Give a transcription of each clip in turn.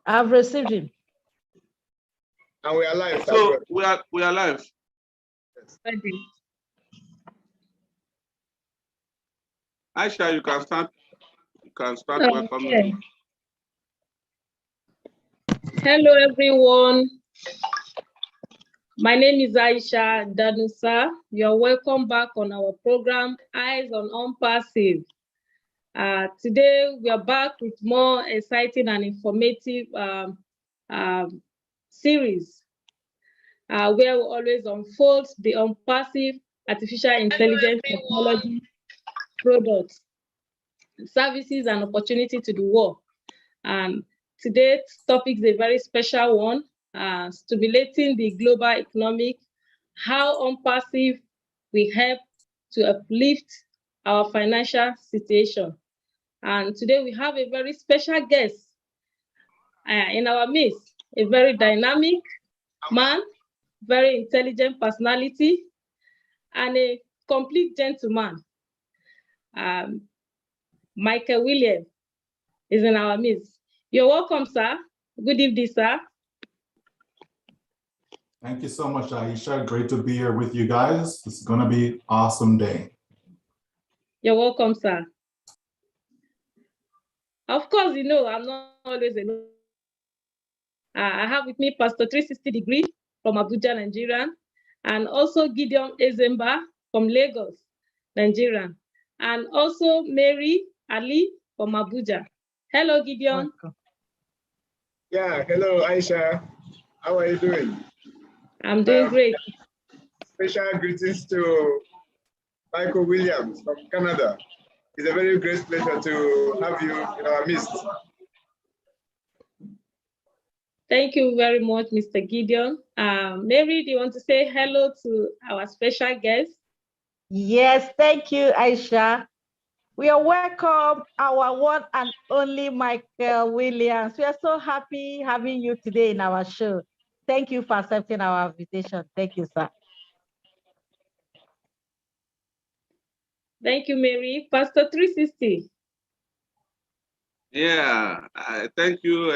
I've received him. And we are live. So we are live. Ready. Aisha, you can start. You can start Okay. welcoming. Hello, everyone. My name is Aisha Danusa. You're welcome back on our program, Eyes on Unpassive. Today, we are back with more exciting and informative series where we always unfold the unpassive artificial intelligence technology products, services, and opportunity to the world. Today's topic is a very special one, stimulating the global economic, how unpassive we help to uplift our financial situation. And today we have a very special guest in our midst, a very dynamic man, very intelligent personality, and a complete gentleman. Michael Williams is in our midst. You're welcome, sir. Good evening, sir. Thank you so much, Aisha. Great to be here with you guys. It's going to be an awesome day. You're welcome, sir. Of course, you know, I'm not always alone. I have with me Pastor 360 Degree from Abuja, Nigeria, and also Gideon Ezemba from Lagos, Nigeria, and also Mary Ali from Abuja. Hello, Gideon. Welcome. Yeah, hello, Aisha. How are you doing? I'm doing great. Special greetings to Michael Williams from Canada. It's a very great pleasure to have you in our midst. Thank you very much, Mr. Gideon. Mary, do you want to say hello to our special guest? Yes, thank you, Aisha. We are welcome, our one and only Michael Williams. We are so happy having you today in our show. Thank you for accepting our invitation. Thank you, sir. Thank you, Mary. Pastor 360. Yeah, thank you,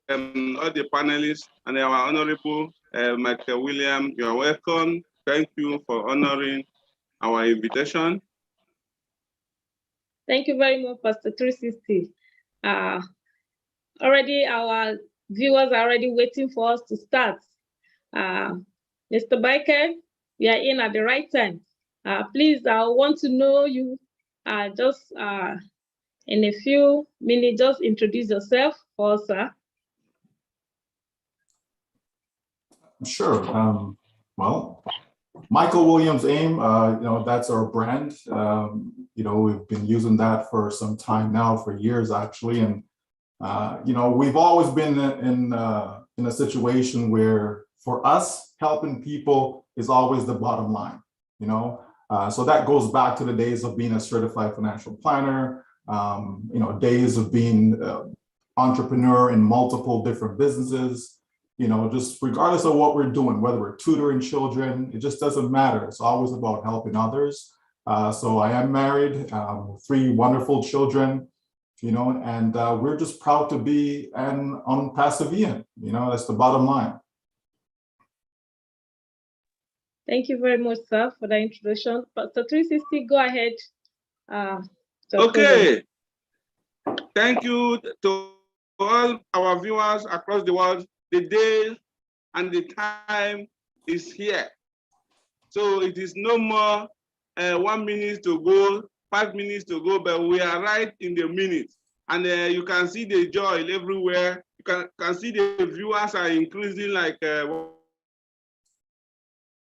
all the panelists and our honorable Michael Williams. You are welcome. Thank you for honoring our invitation. Thank you very much, Pastor 360. Already our viewers are already waiting for us to start. Mr. Michael, we are in at the right time. Please, I want to know you just in a few minutes, just introduce yourself for us, sir. Sure. Well, Michael Williams AIM, that's our brand. We've been using that for some time now, for years actually. And, we've always been in a situation where for us, helping people is always the bottom line, So that goes back to the days of being a certified financial planner, days of being entrepreneur in multiple different businesses. Just regardless of what we're doing, whether we're tutoring children, it just doesn't matter. It's always about helping others. So I am married, 3 wonderful children, and we're just proud to be an Unpassivian. That's the bottom line. Thank you very much, sir, for the introduction. Pastor 360, go ahead. Okay. Thank you to all our viewers across the world. The day and the time is here. So it is no more 1 minute to go, 5 minutes to go, but we are right in the minute. And you can see the joy everywhere. You can see the viewers are increasing like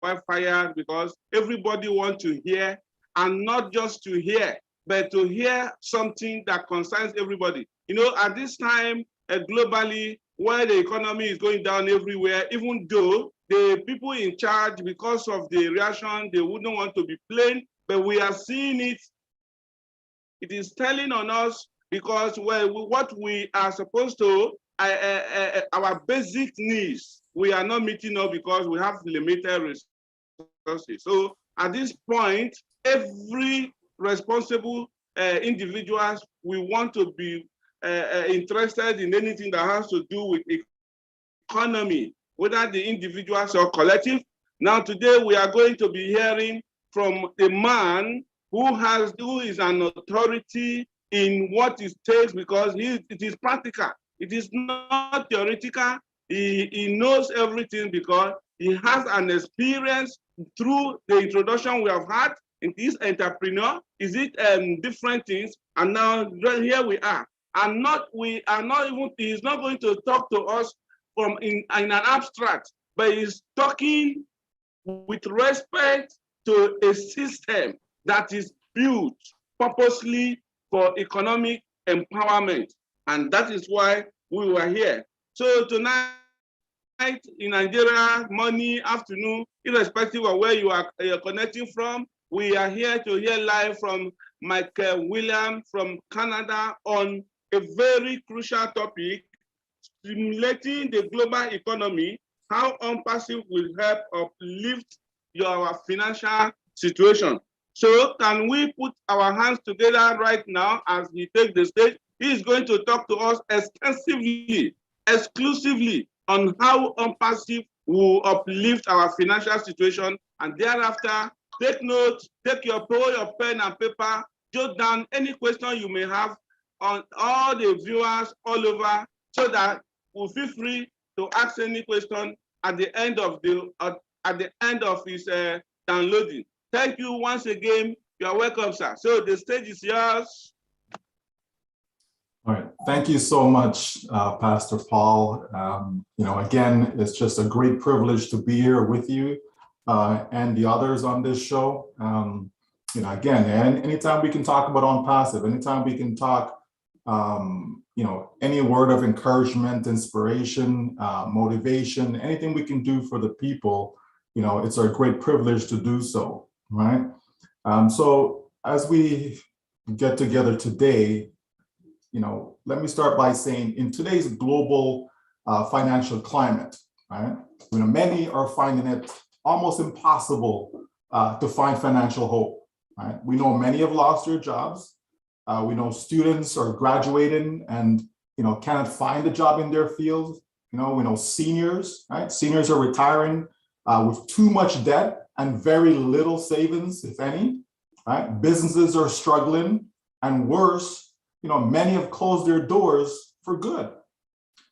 wildfire, because everybody wants to hear, and not just to hear, but to hear something that concerns everybody. At this time, globally, where the economy is going down everywhere, even though the people in charge, because of the reaction, they wouldn't want to be plain, but we are seeing it. It is telling on us, because what we are supposed to, our basic needs, we are not meeting up because we have limited resources. So at this point, every responsible individuals, we want to be interested in anything that has to do with economy, whether the individuals or collective. Now, today we are going to be hearing from a man who is an authority in what it takes, because it is practical. It is not theoretical. He knows everything because he has an experience through the introduction we have had in this entrepreneur. Is it different things? And now here we are. He's not going to talk to us from in an abstract, but he's talking with respect to a system that is built purposely for economic empowerment. And that is why we were here. So tonight in Nigeria, morning, afternoon, irrespective of where you are connecting from, we are here to hear live from Michael Williams from Canada on a very crucial topic, stimulating the global economy, how OnPassive will help uplift your financial situation. So can we put our hands together right now as he takes the stage? He is going to talk to us extensively, exclusively on how OnPassive will uplift our financial situation. And thereafter, take notes, take your pen and paper, jot down any question you may have on all the viewers all over, so that we'll feel free to ask any question at the end of his downloading. Thank you once again. You are welcome, sir. So the stage is yours. All right. Thank you so much, Pastor Paul. Again, it's just a great privilege to be here with you and the others on this show. Again, anytime we can talk about OnPassive, anytime we can talk, any word of encouragement, inspiration, motivation, anything we can do for the people, it's a great privilege to do so, right? So as we get together today, let me start by saying, in today's global financial climate, right? Many are finding it almost impossible to find financial hope, right? We know many have lost their jobs. We know students are graduating and cannot find a job in their field. We know seniors, right? Seniors are retiring with too much debt and very little savings, if any, right? Businesses are struggling, and worse, many have closed their doors for good.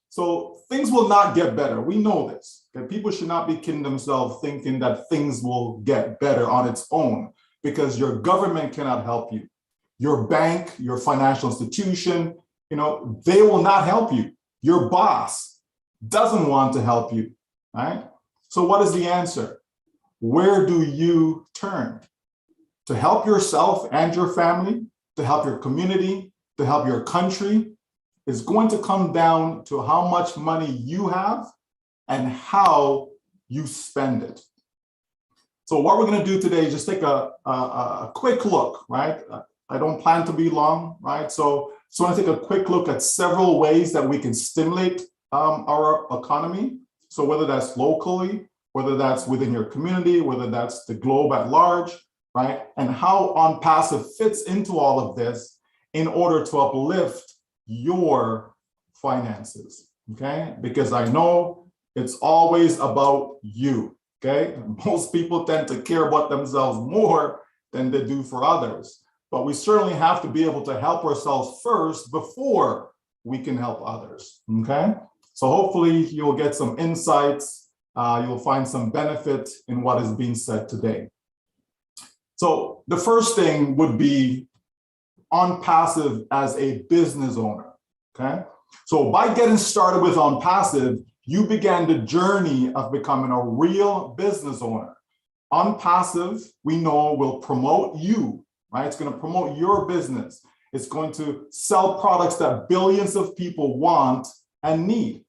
So things will not get better. We know this. Okay? People should not be kidding themselves thinking that things will get better on its own, because your government cannot help you. Your bank, your financial institution, they will not help you. Your boss doesn't want to help you, right? So what is the answer? Where do you turn? To help yourself and your family, to help your community, to help your country, is going to come down to how much money you have and how you spend it. So what we're going to do today is just take a quick look, right? I don't plan to be long, right? So I want to take a quick look at several ways that we can stimulate our economy. So whether that's locally, whether that's within your community, whether that's the globe at large, right? And how OnPassive fits into all of this in order to uplift your finances, okay? Because I know it's always about you, okay? Most people tend to care about themselves more than they do for others. But we certainly have to be able to help ourselves first before we can help others, okay? So hopefully you'll get some insights, you'll find some benefit in what is being said today. So the first thing would be OnPassive as a business owner, okay? So by getting started with OnPassive, you began the journey of becoming a real business owner. OnPassive, we know, will promote you, right? It's going to promote your business. It's going to sell products that billions of people want and need,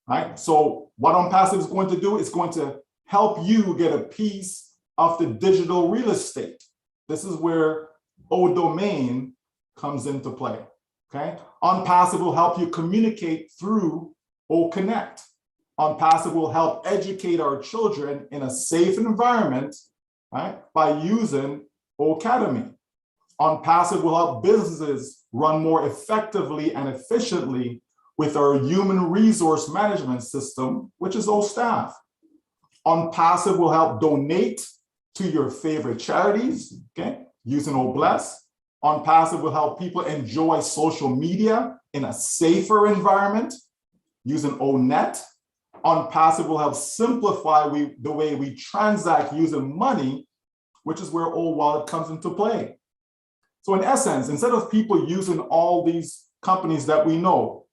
right? So what OnPassive is going to do is going to help you get a piece of the digital real estate. This is where ODomain comes into play, okay? OnPassive will help you communicate through OConnect. OnPassive will help educate our children in a safe environment, right, by using Ocademy. OnPassive will help businesses run more effectively and efficiently with our human resource management system, which is OStaff. OnPassive will help donate to your favorite charities, okay, using OBless. OnPassive will help people enjoy social media in a safer environment using ONet. OnPassive will help simplify the way we transact using money, which is where OWallet comes into play. So in essence, instead of people using all these companies that we know,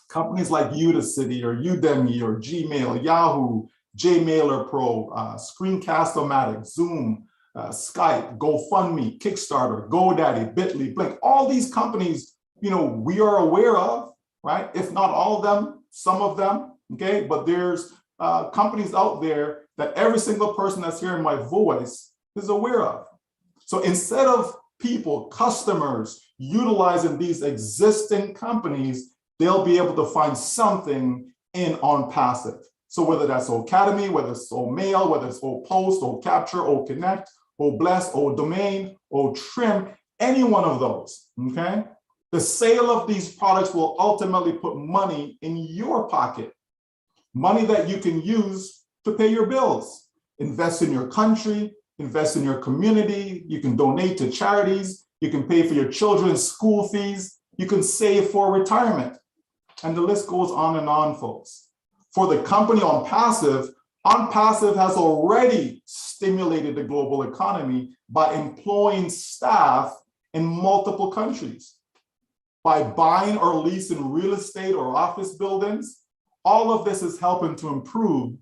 companies like Udacity or Udemy or Gmail, Yahoo, JMailerPro, Screencast-O-Matic, Zoom, Skype, GoFundMe, Kickstarter, GoDaddy, Bitly, Blink, all these companies, you know, we are aware of, right? If not all of them, some of them, okay? But there's companies out there that every single person that's hearing my voice is aware of. So instead of people, customers, utilizing these existing companies, they'll be able to find something in OnPassive. So whether that's Ocademy, whether it's OMail, whether it's OPost, OCapture, OConnect, OBless, ODomain, OTrim, any one of those, okay? The sale of these products will ultimately put money in your pocket, money that you can use to pay your bills, invest in your country, invest in your community, you can donate to charities, you can pay for your children's school fees, you can save for retirement. And the list goes on and on, folks. For the company OnPassive, OnPassive has already stimulated the global economy by employing staff in multiple countries. By buying or leasing real estate or office buildings, all of this is helping to improve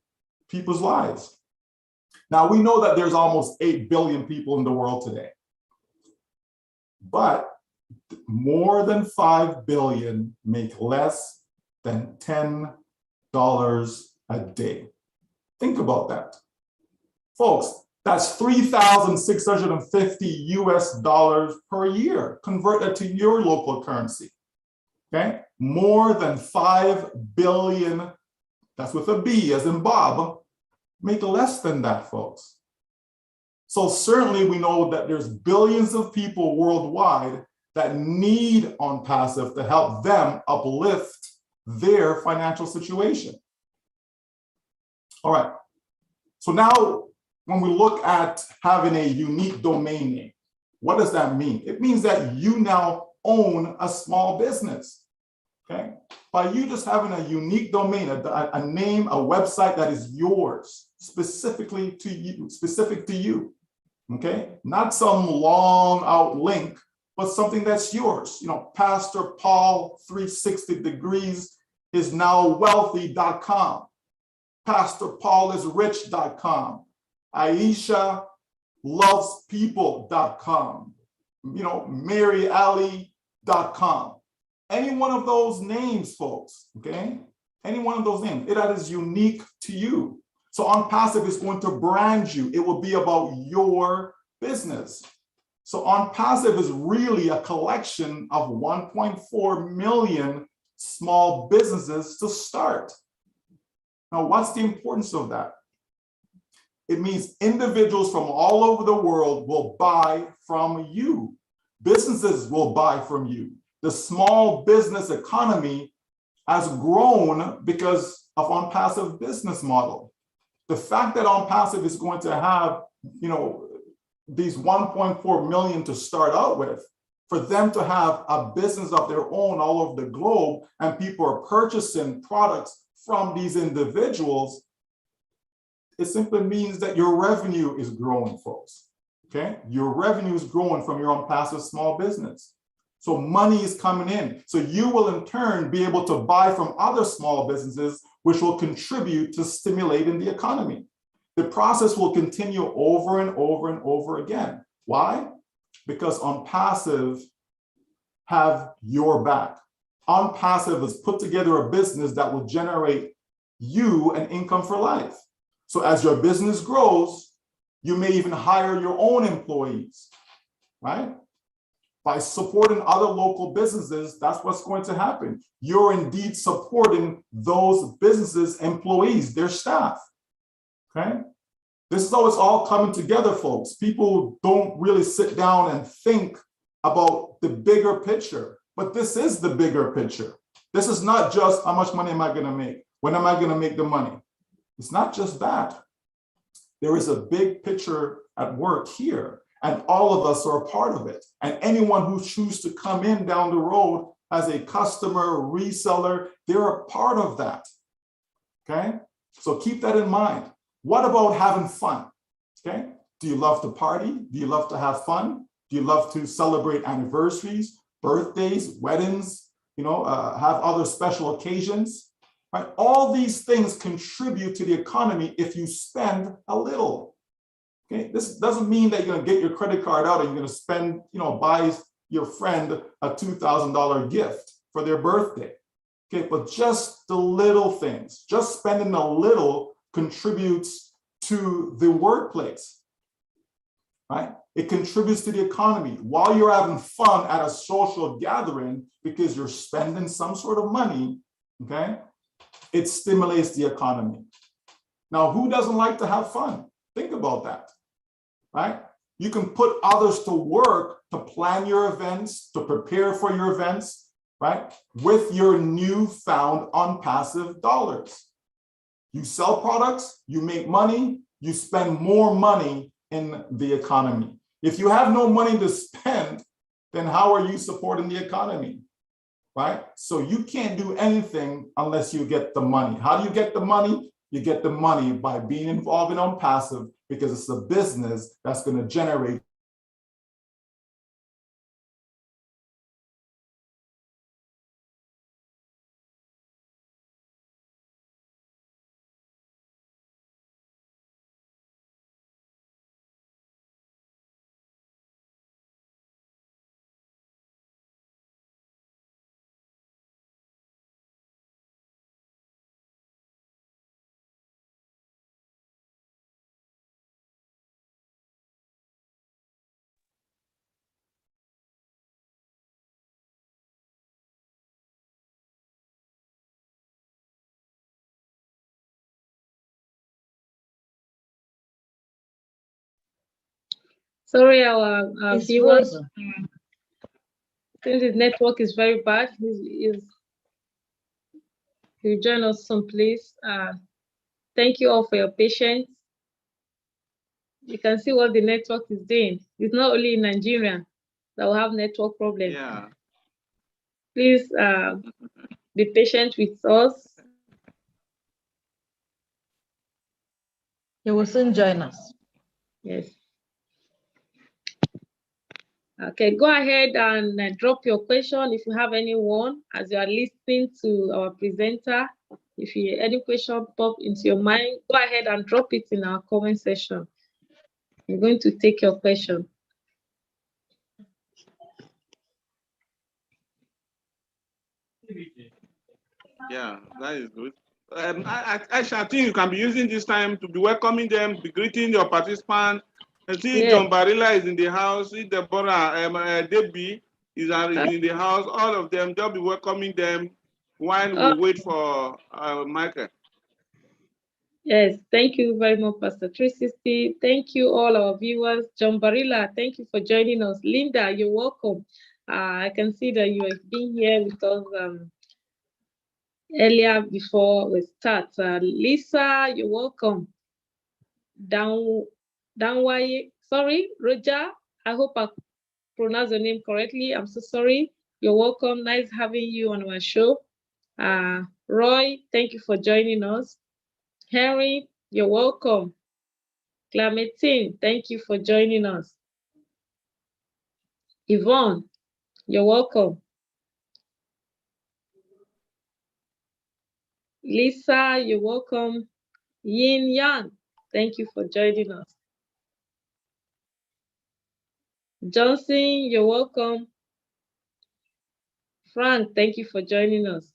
people's lives. Now, we know that there's almost 8 billion people in the world today, but more than 5 billion make less than $10 a day. Think about that. Folks, that's $3,650 US per year, converted to your local currency, okay? More than 5 billion, that's with a B as in Bob, make less than that, folks. So certainly we know that there's billions of people worldwide that need OnPassive to help them uplift their financial situation. All right, so now when we look at having a unique domain name, what does that mean? It means that you now own a small business, okay? By you just having a unique domain, a name, a website that is yours, specifically to you, specific to you, okay? Not some long out link, but something that's yours. You know, Pastor Paul 360 degrees is now wealthy.com. Pastor Paul is rich.com. Aisha loves people.com. You know, maryalley.com. Any one of those names, folks, okay? Any one of those names, that is unique to you. So OnPassive is going to brand you. It will be about your business. So OnPassive is really a collection of 1.4 million small businesses to start. Now, what's the importance of that? It means individuals from all over the world will buy from you. Businesses will buy from you. The small business economy has grown because of OnPassive business model. The fact that OnPassive is going to have, you know, these 1.4 million to start out with, for them to have a business of their own all over the globe, and people are purchasing products from these individuals, it simply means that your revenue is growing, folks, okay? Your revenue is growing from your OnPassive small business. So money is coming in. So you will in turn be able to buy from other small businesses, which will contribute to stimulating the economy. The process will continue over and over and over again. Why? Because OnPassive have your back. OnPassive has put together a business that will generate you an income for life. So as your business grows, you may even hire your own employees, right? By supporting other local businesses, that's what's going to happen. You're indeed supporting those businesses' employees, their staff, okay? This is how it's all coming together, folks. People don't really sit down and think about the bigger picture. But this is the bigger picture. This is not just how much money am I going to make? When am I going to make the money? It's not just that. There is a big picture at work here, and all of us are a part of it. And anyone who chooses to come in down the road as a customer, reseller, they're a part of that. Okay? So keep that in mind. What about having fun? Okay? Do you love to party? Do you love to have fun? Do you love to celebrate anniversaries, birthdays, weddings, have other special occasions? Right? All these things contribute to the economy if you spend a little. Okay? This doesn't mean that you're going to get your credit card out and you're going to spend, buy your friend a $2,000 gift for their birthday. Okay, but just the little things, just spending a little contributes to the workplace, right? It contributes to the economy. While you're having fun at a social gathering because you're spending some sort of money, okay, it stimulates the economy. Now, who doesn't like to have fun? Think about that, right? You can put others to work to plan your events, to prepare for your events, right? With your newfound unpassive dollars. You sell products, you make money, you spend more money in the economy. If you have no money to spend, then how are you supporting the economy, right? So you can't do anything unless you get the money. How do you get the money? You get the money by being involved in unpassive, because it's a business that's going to generate Sorry, our It's viewers, frozen. since his network is very bad, he'll join us someplace. Thank you all for your patience. You can see what the network is doing. It's not only in Nigeria that will have network problems. Yeah. Please be patient with us. He will soon join us. Yes. Okay, go ahead and drop your question if you have anyone as you are listening to our presenter. If any question pop into your mind, go ahead and drop it in our comment section. We're going to take your question. Yeah, that is good. I think you can be using this time to be welcoming them, be greeting your participants. I see Yeah. John Barilla is in the house. See Deborah, Debbie is in the house. All of them, they'll be welcoming them while we wait for Michael. Yes, thank you very much, Pastor 360. Thank you, all our viewers. John Barilla, thank you for joining us. Linda, you're welcome. I can see that you have been here with us earlier before we start. Lisa, you're welcome. Danwai, sorry, Roger, I hope I pronounced your name correctly. I'm so sorry. You're welcome. Nice having you on our show. Roy, thank you for joining us. Henry, you're welcome. Clementine, thank you for joining us. Yvonne, you're welcome. Lisa, you're welcome. Yin Yang, thank you for joining us. Johnson, you're welcome. Frank, thank you for joining us.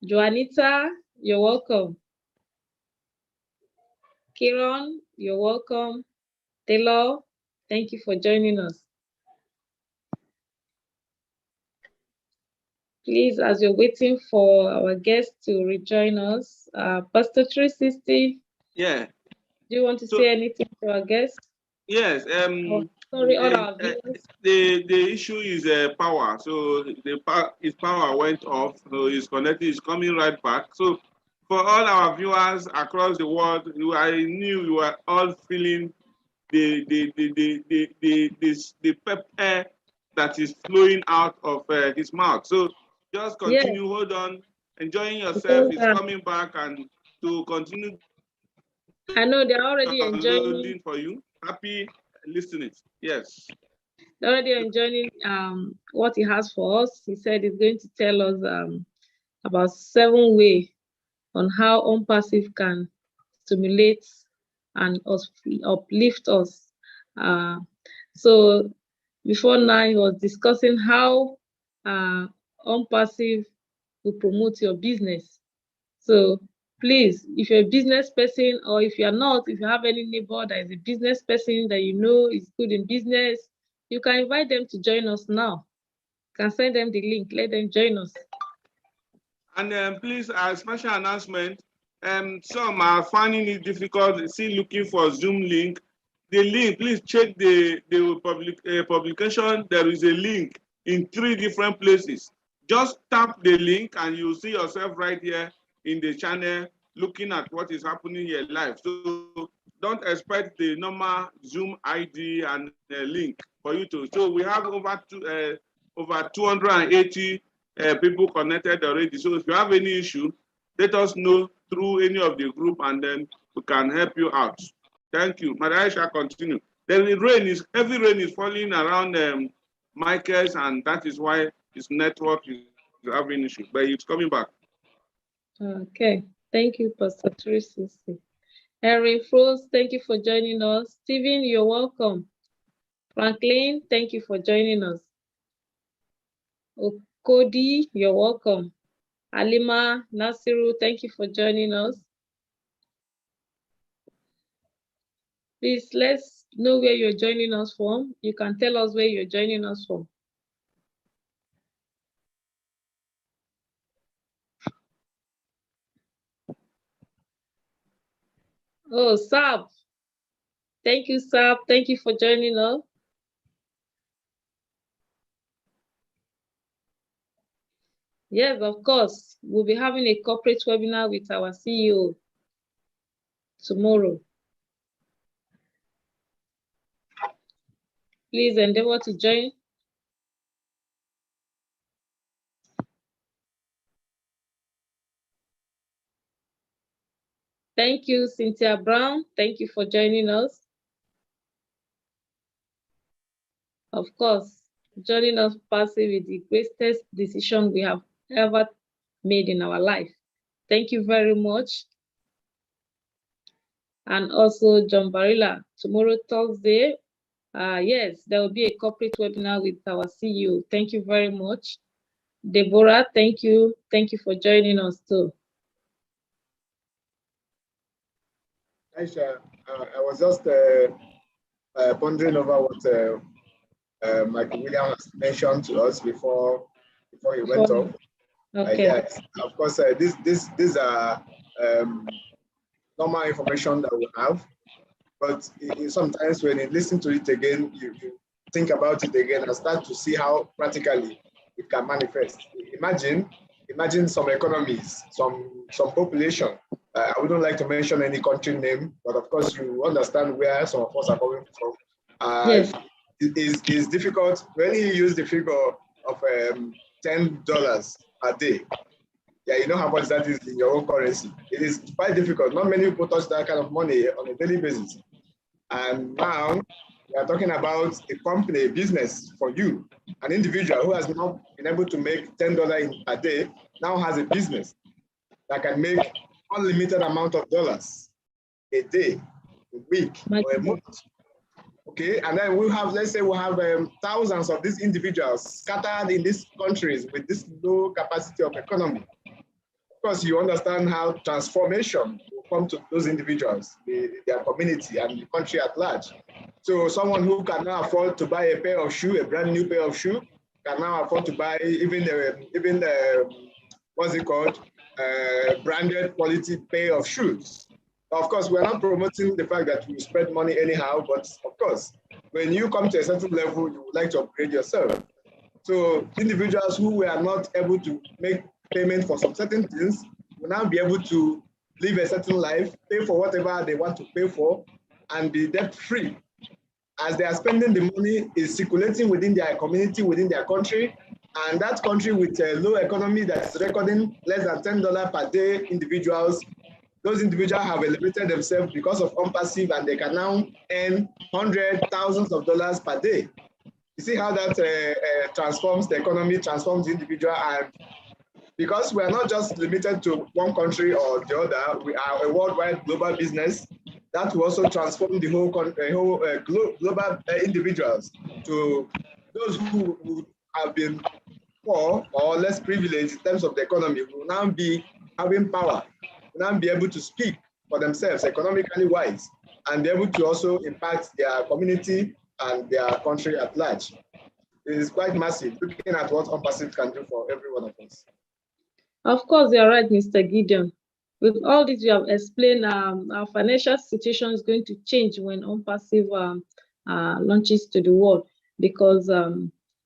Joanita, you're welcome. Kiran, you're welcome. Taylor, thank you for joining us. Please, as you're waiting for our guest to rejoin us, Pastor 360. Yeah. Do you want to say anything to our guest? Yes. Sorry, all our viewers. The issue is power. So his power went off. So he's connected. He's coming right back. So for all our viewers across the world, I knew you were all feeling the pep air that is flowing out of his mouth. So just continue. Hold on, enjoying yourself. He's coming back and to continue. I know they're already enjoying for you. Happy listening. Yes. They're already enjoying what he has for us. He said he's going to tell us about 7 ways on how OnPassive can stimulate and uplift us. So before now, he was discussing how OnPassive will promote your business. So please, if you're a business person, or if you're not, if you have any neighbor that is a business person that you know is good in business, you can invite them to join us now. You can send them the link, let them join us. And please, a special announcement, some are finding it difficult, still looking for Zoom link. The link, please check the publication. There is a link in 3 different places. Just tap the link and you'll see yourself right here in the channel looking at what is happening here live. So don't expect the normal Zoom ID and link for you to. So we have over 280 people connected already. So if you have any issue, let us know through any of the group and then we can help you out. Thank you. Madam Aisha, continue. Then heavy rain is falling around Michael's, and that is why his network is having issue, but it's coming back. Okay, thank you, Pastor Tracy. Henry Frost, thank you for joining us. Stephen, you're welcome. Franklin, thank you for joining us. Okodi, you're welcome. Alima, Nasiru, thank you for joining us. Please, let's know where you're joining us from. You can tell us where you're joining us from. Oh, Sab. Thank you, Sab. Thank you for joining us. Yes, of course. We'll be having a corporate webinar with our CEO tomorrow. Please endeavor to join. Thank you, Cynthia Brown. Thank you for joining us. Of course, joining us passive is the greatest decision we have ever made in our life. Thank you very much. And also John Barilla, tomorrow, Thursday, yes, there will be a corporate webinar with our CEO. Thank you very much. Deborah, thank you. Thank you for joining us too. Aisha, I was just pondering over what Michael Williams mentioned to us before he went off. Okay. Yes, of course, these are normal information that we have, but sometimes when you listen to it again, you think about it again and start to see how practically it can manifest. Imagine some economies, some population. I wouldn't like to mention any country name, but of course you understand where some of us are coming from. Yes. It is difficult when you use the figure of $10 a day. Yeah, you know how much that is in your own currency. It is quite difficult. Not many people touch that kind of money on a daily basis. And now we are talking about a company, a business for you, an individual who has not been able to make $10 a day, now has a business that can make unlimited amount of dollars a day, a week, or a month. Okay, and then we'll have, let's say we have thousands of these individuals scattered in these countries with this low capacity of economy. Of course, you understand how transformation will come to those individuals, their community and the country at large. So someone who can now afford to buy a pair of shoes, a brand new pair of shoes, can now afford to buy even what's it called, branded quality pair of shoes. Of course, we're not promoting the fact that we spread money anyhow, but of course, when you come to a certain level, you would like to upgrade yourself. So individuals who were not able to make payment for some certain things will now be able to live a certain life, pay for whatever they want to pay for, and be debt-free. As they are spending the money, is circulating within their community, within their country, and that country with a low economy that's recording less than $10 per day individuals, those individuals have elevated themselves because of OnPassive, and they can now earn hundreds, thousands of dollars per day. You see how that transforms the economy, transforms the individual, and because we are not just limited to one country or the other, we are a worldwide global business that will also transform the whole global individuals to those who have been poor or less privileged in terms of the economy will now be having power, will now be able to speak for themselves economically wise, and be able to also impact their community and their country at large. It is quite massive, looking at what OnPassive can do for every one of us. Of course, you're right, Mr. Gideon. With all this you have explained, our financial situation is going to change when OnPassive launches to the world, because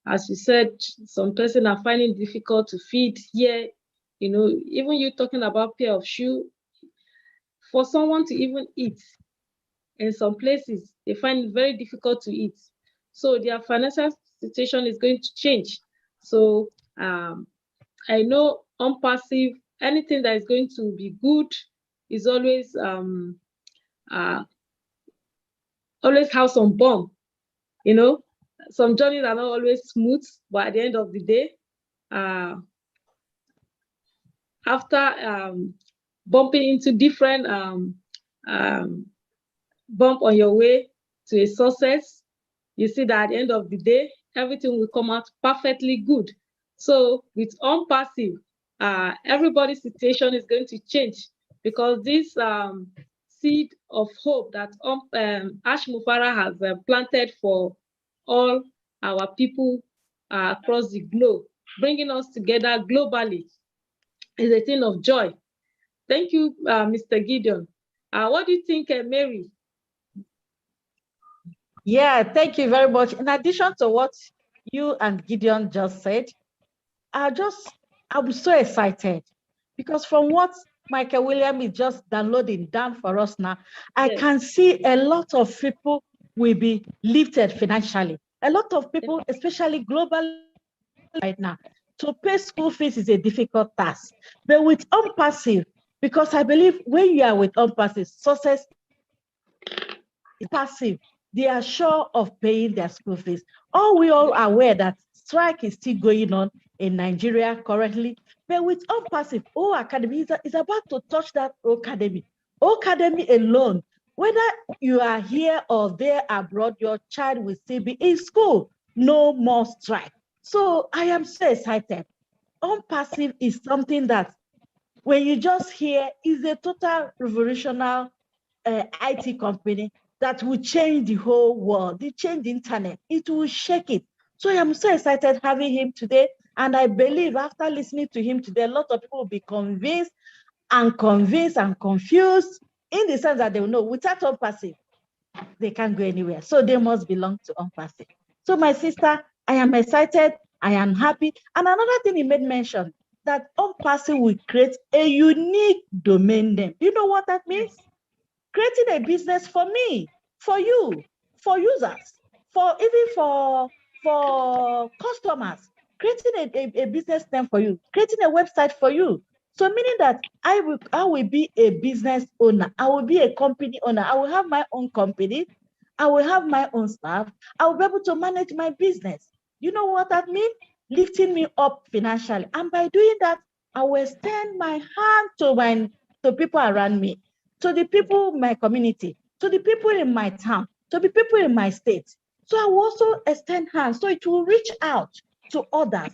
as you said, some persons are finding it difficult to feed here. You know, even you talking about pair of shoe, for someone to even eat, in some places, they find it very difficult to eat. So their financial situation is going to change. So I know OnPassive, anything that is going to be good is always have some bump. You know, some journeys are not always smooth, but at the end of the day, after bumping into different bump on your way to a success, you see that at the end of the day, everything will come out perfectly good. So with OnPassive, everybody's situation is going to change, because this seed of hope that Ash Mufarah has planted for all our people across the globe, bringing us together globally, is a thing of joy. Thank you, Mr. Gideon. What do you think, Mary? Yeah, thank you very much. In addition to what you and Gideon just said, I'm so excited, because from what Michael Williams is just downloading down for us now, I can see a lot of people will be lifted financially. A lot of people, especially globally right now, to pay school fees is a difficult task. But with OnPassive, because I believe when you are with OnPassive, success is passive. They are sure of paying their school fees. We all are aware that strike is still going on in Nigeria currently, but with OnPassive, Academy is about to touch that Academy. Academy alone, whether you are here or there abroad, your child will still be in school. No more strike. So I am so excited. OnPassive is something that, when you just hear, is a total revolutionary IT company that will change the whole world. It change the internet. It will shake it. So I am so excited having him today. And I believe after listening to him today, a lot of people will be convinced and confused, in the sense that they will know without OnPassive, they can't go anywhere. So they must belong to OnPassive. So my sister, I am excited. I am happy. And another thing he made mention, that OnPassive will create a unique domain name. Do you know what that means? Creating a business for me, for you, for users, for customers, creating a business name for you, creating a website for you. So meaning that I will be a business owner. I will be a company owner. I will have my own company. I will have my own staff. I will be able to manage my business. You know what that means? Lifting me up financially. And by doing that, I will extend my hand to people around me, to the people in my community, to the people in my town, to the people in my state. So I will also extend hands, so it will reach out to others.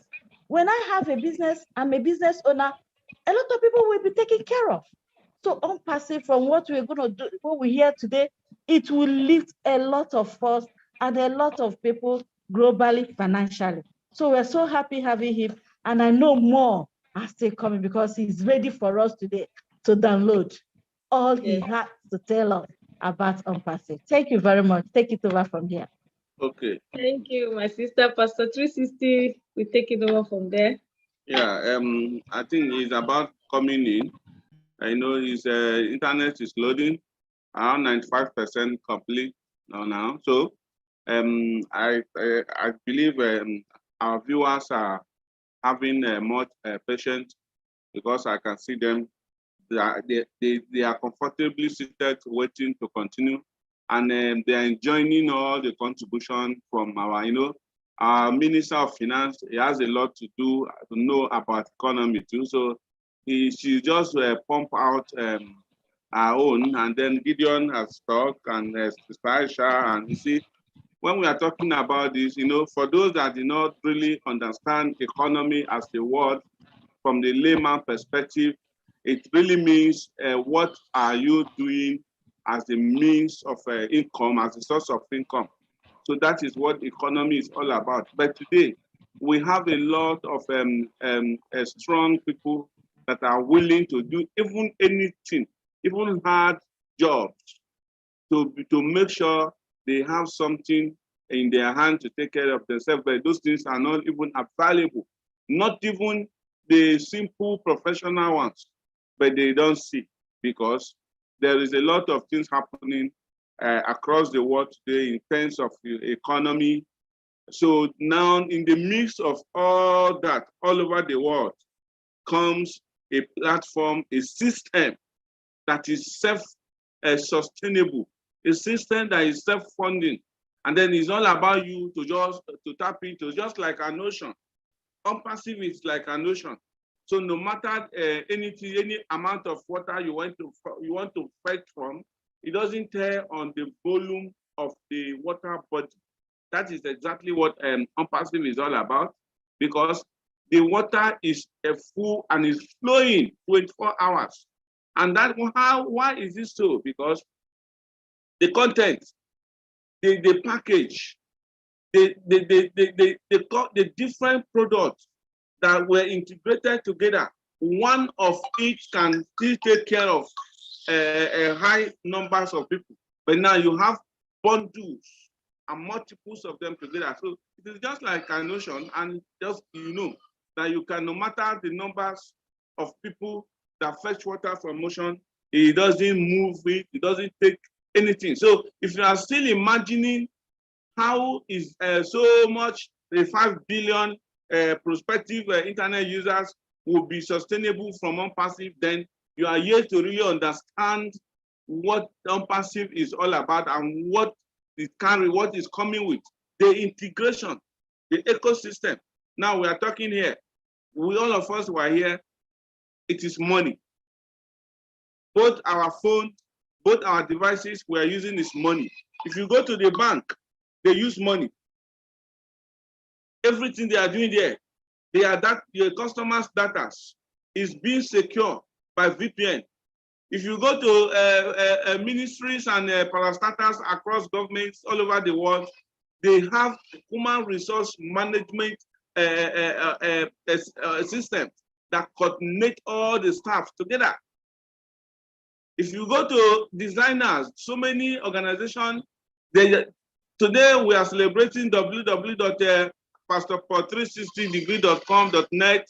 When I have a business, I'm a business owner, a lot of people will be taken care of. So OnPassive, from what we're going to do, what we hear today, it will lift a lot of us and a lot of people globally, financially. So we're so happy having him. And I know more are still coming, because he's ready for us today to download. all he Yes. had to tell us about OnPassive. Thank you very much. Take it over from here. Okay. Thank you, my sister. Pastor 360, we take it over from there. Yeah. I think it's about coming in. I know his internet is loading, around 95% complete now. So I believe our viewers are having much patience because I can see them. They are comfortably seated, waiting to continue, and they are enjoying all the contribution from our Minister of Finance. He has a lot to do to know about economy too. So she just pump out our own, and then Gideon has talked, and Sister Aisha, and you see, when we are talking about this, for those that do not really understand economy as a word from the layman perspective, it really means what are you doing as a means of income, as a source of income. So that is what economy is all about. But today, we have a lot of strong people that are willing to do even anything, even hard jobs, to make sure they have something in their hand to take care of themselves. But those things are not even available, not even the simple professional ones, but they don't see, because there is a lot of things happening across the world today in terms of economy. So now, in the midst of all that, all over the world, comes a platform, a system that is self-sustainable, a system that is self-funding, and then it's all about you to tap into, just like an ocean. OnPassive is like an ocean. So no matter anything, any amount of water you want to fetch from, it doesn't tear on the volume of the water body. That is exactly what OnPassive is all about, because the water is full and is flowing 24 hours. And why is this so? Because the content, the package, the different products that were integrated together, one of each can still take care of high numbers of people. But now you have bundles and multiples of them together. So it is just like an ocean, and just that you can, no matter the numbers of people that fetch water from ocean, it doesn't move it, it doesn't take anything. So if you are still imagining how is so much the 5 billion prospective internet users will be sustainable from OnPassive, then you are yet to really understand what OnPassive is all about and what is coming with the integration, the ecosystem. Now we are talking here. All of us who are here, it is money. Both our phone, both our devices we are using is money. If you go to the bank, they use money. Everything they are doing there, your customers' data is being secured by VPN. If you go to ministries and parastatals across governments all over the world, they have human resource management system that coordinate all the staff together. If you go to designers, so many organizations, today we are celebrating www.pastorpaul360degree.com.net,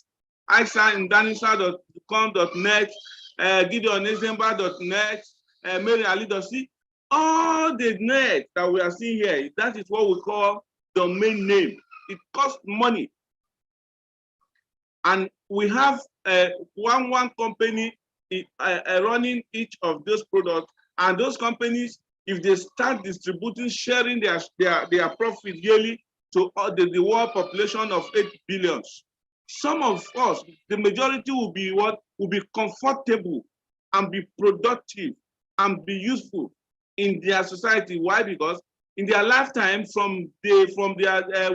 aishaindanisa.com.net, gideonezemba.net, maryali.c. All the net that we are seeing here, that is what we call domain name. It costs money. And we have one company running each of those products, and those companies, if they start distributing, sharing their profit yearly to the world population of 8 billion, some of us, the majority will be comfortable and be productive and be useful in their society. Why? Because in their lifetime, from their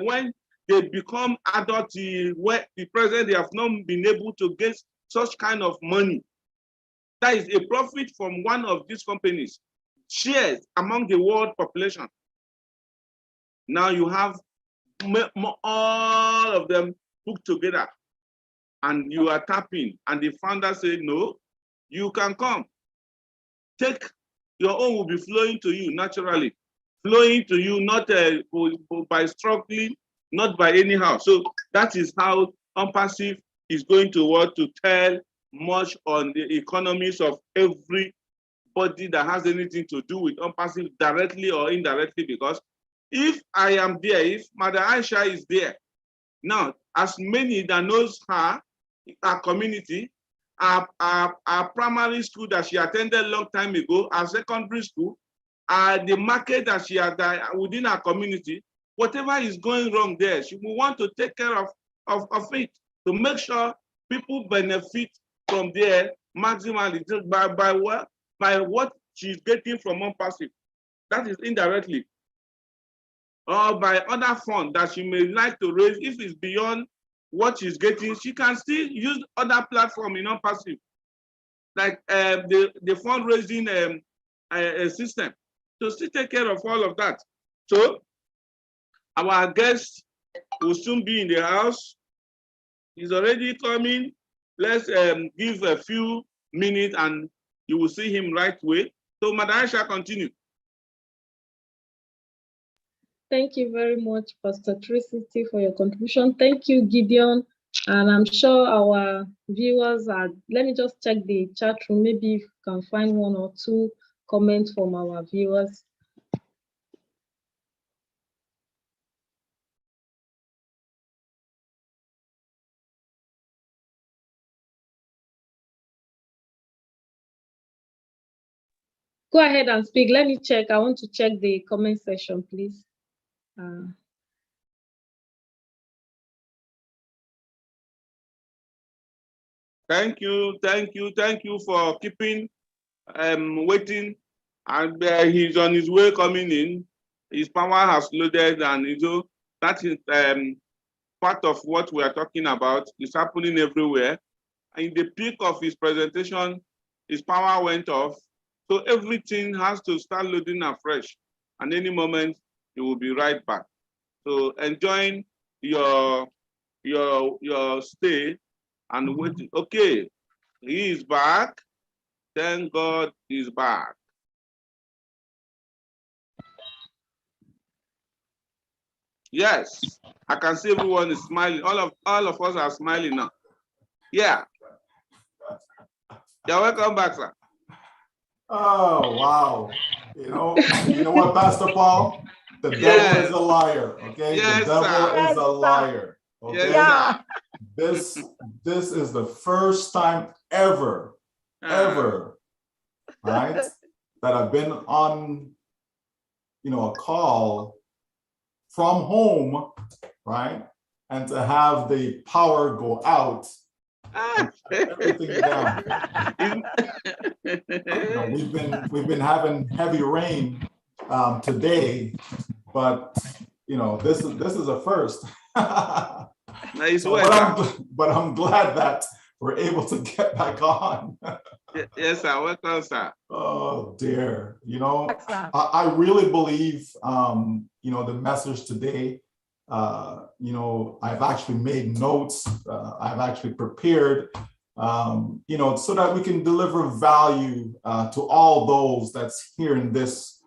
when they become adult, where the present, they have not been able to get such kind of money. That is a profit from one of these companies, shares among the world population. Now you have all of them put together, and you are tapping, and the founder said, no, you can come. your own will be flowing to you naturally, flowing to you, not by struggling, not by anyhow. So that is how Unpassive is going to want to tell much on the economies of everybody that has anything to do with Unpassive directly or indirectly, because if I am there, if Mother Aisha is there, now, as many that knows her, our community, our primary school that she attended a long time ago, our secondary school, the market that she had within our community, whatever is going wrong there, she will want to take care of it to make sure people benefit from there maximally by what she's getting from Unpassive. That is indirectly. Or by other funds that she may like to raise. If it's beyond what she's getting, she can still use other platform in Unpassive, like the fundraising system, to still take care of all of that. So our guest will soon be in the house. He's already coming. Let's give a few minutes and you will see him right away. So Madam Aisha, continue. Thank you very much, Pastor Tricity, for your contribution. Thank you, Gideon. And I'm sure our viewers are, let me just check the chat room. Maybe if you can find one or two comments from our viewers. Go ahead and speak. Let me check. I want to check the comment section, please. Thank you for keeping waiting. And he's on his way coming in. His power has loaded, and that is part of what we are talking about. It's happening everywhere. In the peak of his presentation, his power went off. So everything has to start loading afresh. And any moment, he will be right back. So enjoying your stay and waiting. Okay, he is back. Thank God he's back. Yes, I can see everyone is smiling. All of us are smiling now. Yeah. You're welcome back, sir. Oh, wow. You know what, Pastor Paul? The devil is a liar, okay? Yes, the devil is a liar. Okay. Yes, This is the first time ever, right, that I've been on, a call from home, right, and to have the power go out, everything down. We've been having heavy rain today, but this is a first. Nice but I'm glad that we're able to get back on. Yes, sir. Welcome, sir. Oh dear. I really believe the message today. I've actually made notes. I've actually prepared. So that we can deliver value to all those that's hearing this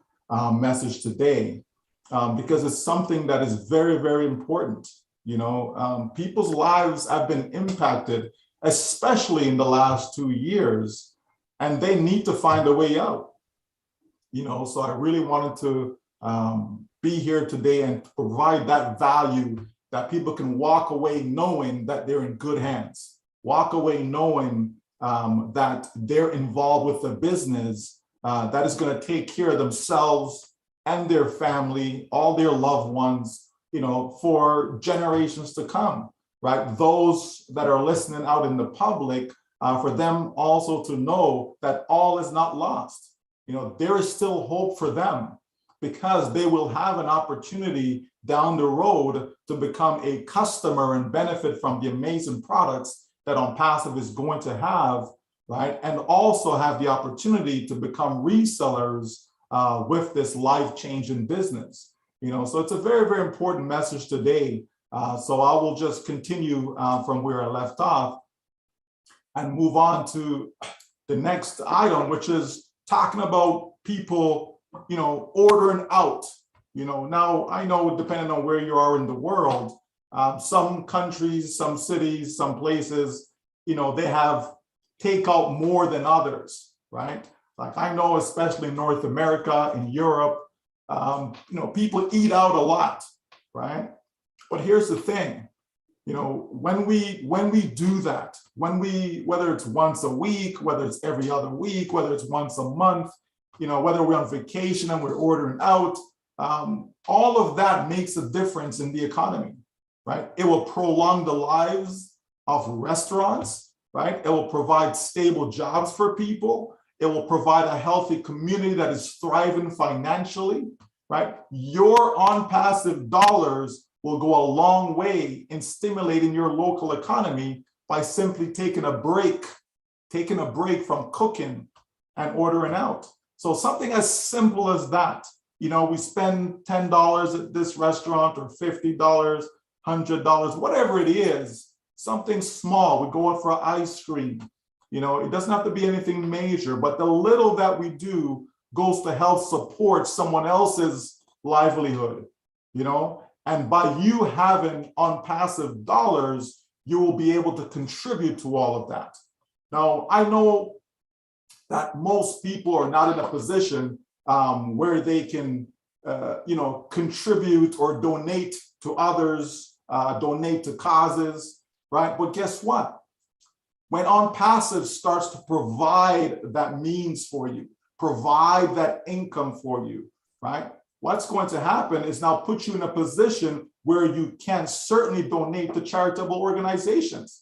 message today, because it's something that is very, very important. People's lives have been impacted, especially in the last 2 years, and they need to find a way out. So I really wanted to be here today and provide that value that people can walk away knowing that they're in good hands. Walk away knowing that they're involved with a business that is going to take care of themselves and their family, all their loved ones, for generations to come, right? Those that are listening out in the public, for them also to know that all is not lost. There is still hope for them, because they will have an opportunity down the road to become a customer and benefit from the amazing products that Unpassive is going to have, right? And also have the opportunity to become resellers with this life-changing business. So it's a very, very important message today. So I will just continue from where I left off and move on to the next item, which is talking about people, ordering out. Now I know depending on where you are in the world, some countries, some cities, some places, they have takeout more than others, right? Like I know, especially in North America, in Europe, people eat out a lot, right? But here's the thing, when we do that, whether it's once a week, whether it's every other week, whether it's once a month, whether we're on vacation and we're ordering out, all of that makes a difference in the economy, right? It will prolong the lives of restaurants, right? It will provide stable jobs for people. It will provide a healthy community that is thriving financially, right? Your on-passive dollars will go a long way in stimulating your local economy by simply taking a break from cooking and ordering out. So something as simple as that, we spend $10 at this restaurant or $50, $100, whatever it is, something small. We go out for ice cream. It doesn't have to be anything major, but the little that we do goes to help support someone else's livelihood, and by you having on-passive dollars, you will be able to contribute to all of that. Now, I know that most people are not in a position where they can, contribute or donate to others, donate to causes, right? But guess what? When OnPassive starts to provide that means for you, provide that income for you, right? What's going to happen is now put you in a position where you can certainly donate to charitable organizations.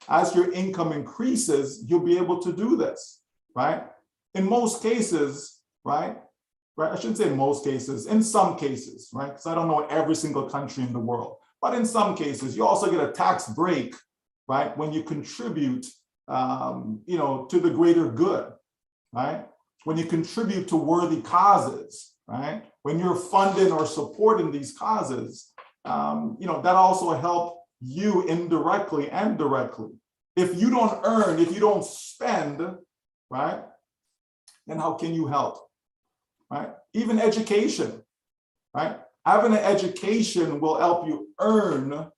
As your income increases, you'll be able to do this, right? In most cases, right? I shouldn't say most cases, in some cases, right? Because I don't know every single country in the world, but in some cases, you also get a tax break, right? When you contribute, to the greater good, right? When you contribute to worthy causes, right? When you're funding or supporting these causes, that also helps you indirectly and directly. If you don't earn, if you don't spend, right? Then how can you help, right? Even education, right? Having an education will help you earn,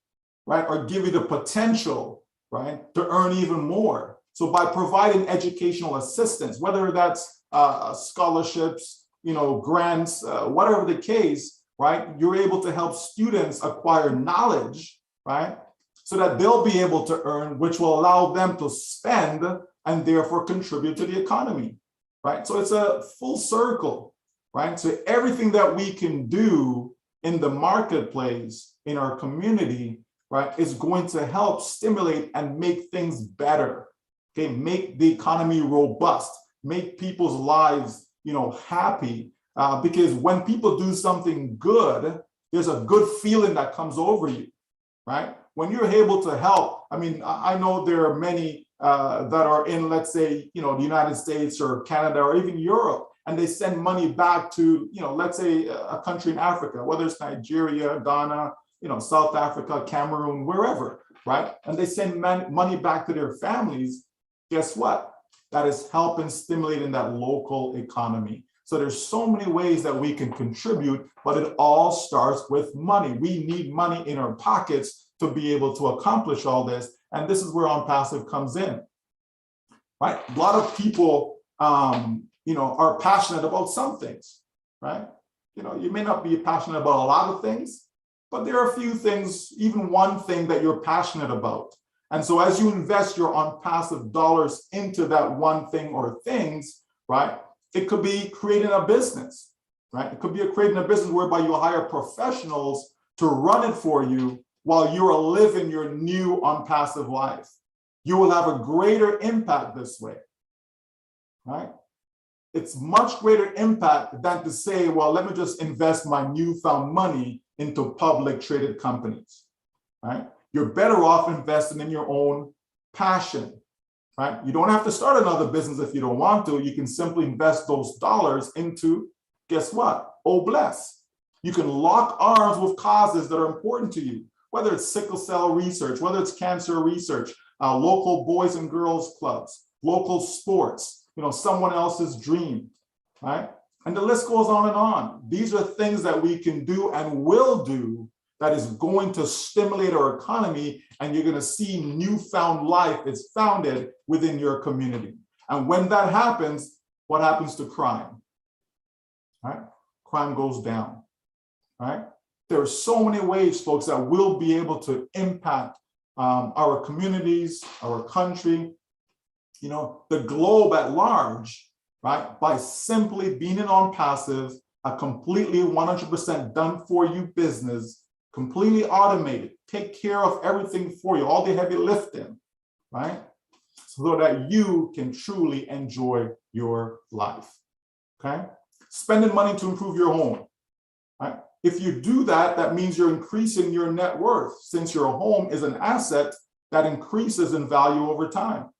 right? Or give you the potential, right? To earn even more. So by providing educational assistance, whether that's scholarships, grants, whatever the case, right? You're able to help students acquire knowledge, right? So that they'll be able to earn, which will allow them to spend and therefore contribute to the economy, right? So it's a full circle, right? So everything that we can do in the marketplace, in our community, right, is going to help stimulate and make things better, okay? Make the economy robust, make people's lives happy, because when people do something good, there's a good feeling that comes over you, right? When you're able to help, I know there are many that are in, let's say, the United States or Canada or even Europe, and they send money back to, let's say a country in Africa, whether it's Nigeria, Ghana, South Africa, Cameroon, wherever, right? And they send money back to their families. Guess what? That is helping stimulating that local economy. So there's so many ways that we can contribute, but it all starts with money. We need money in our pockets to be able to accomplish all this. And this is where OnPassive comes in, right? A lot of people, are passionate about some things, right? You may not be passionate about a lot of things, but there are a few things, even one thing that you're passionate about. And so as you invest your OnPassive dollars into that one thing or things, right? It could be creating a business, right? It could be creating a business whereby you hire professionals to run it for you while you are living your new OnPassive life. You will have a greater impact this way, right? It's much greater impact than to say, well, let me just invest my newfound money into public traded companies, right? You're better off investing in your own passion, right? You don't have to start another business if you don't want to. You can simply invest those dollars into, guess what? Oh, bless. You can lock arms with causes that are important to you, whether it's sickle cell research, whether it's cancer research, local boys and girls clubs, local sports, someone else's dream, right? And the list goes on and on. These are things that we can do and will do that is going to stimulate our economy, and you're going to see newfound life is founded within your community. And when that happens, what happens to crime? Right? Crime goes down, right? There are so many ways, folks, that we'll be able to impact our communities, our country, the globe at large, right? By simply being in OnPassive, a completely 100% done for you business, completely automated, take care of everything for you, all the heavy lifting, right? So that you can truly enjoy your life, okay? Spending money to improve your home, right? If you do that, that means you're increasing your net worth, since your home is an asset that increases in value over time.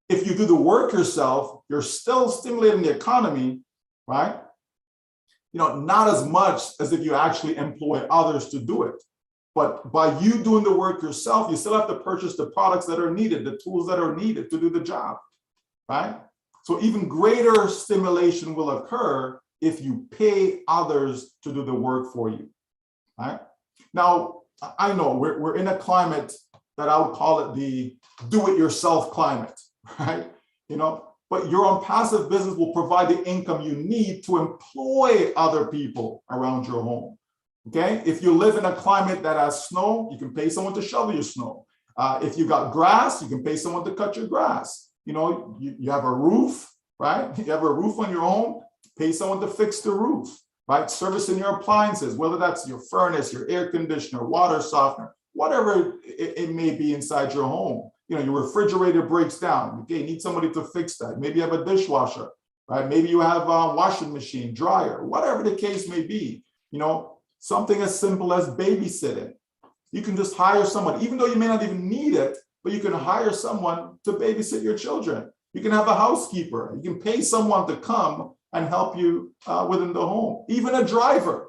If you do the work yourself, you're still stimulating the economy, right? Not as much as if you actually employ others to do it. But by you doing the work yourself, you still have to purchase the products that are needed, the tools that are needed to do the job, right? So even greater stimulation will occur if you pay others to do the work for you, right? Now, I know we're in a climate that I would call it the do-it-yourself climate, right? But your OnPassive business will provide the income you need to employ other people around your home, okay? If you live in a climate that has snow, you can pay someone to shovel your snow. If you got grass, you can pay someone to cut your grass. You have a roof, right? You have a roof on your home, pay someone to fix the roof, right? Servicing your appliances, whether that's your furnace, your air conditioner, water softener, whatever it may be inside your home. Your refrigerator breaks down. Okay, you need somebody to fix that. Maybe you have a dishwasher, right? Maybe you have a washing machine, dryer, whatever the case may be. Something as simple as babysitting. You can just hire someone, even though you may not even need it, but you can hire someone to babysit your children. You can have a housekeeper. You can pay someone to come and help you within the home, even a driver.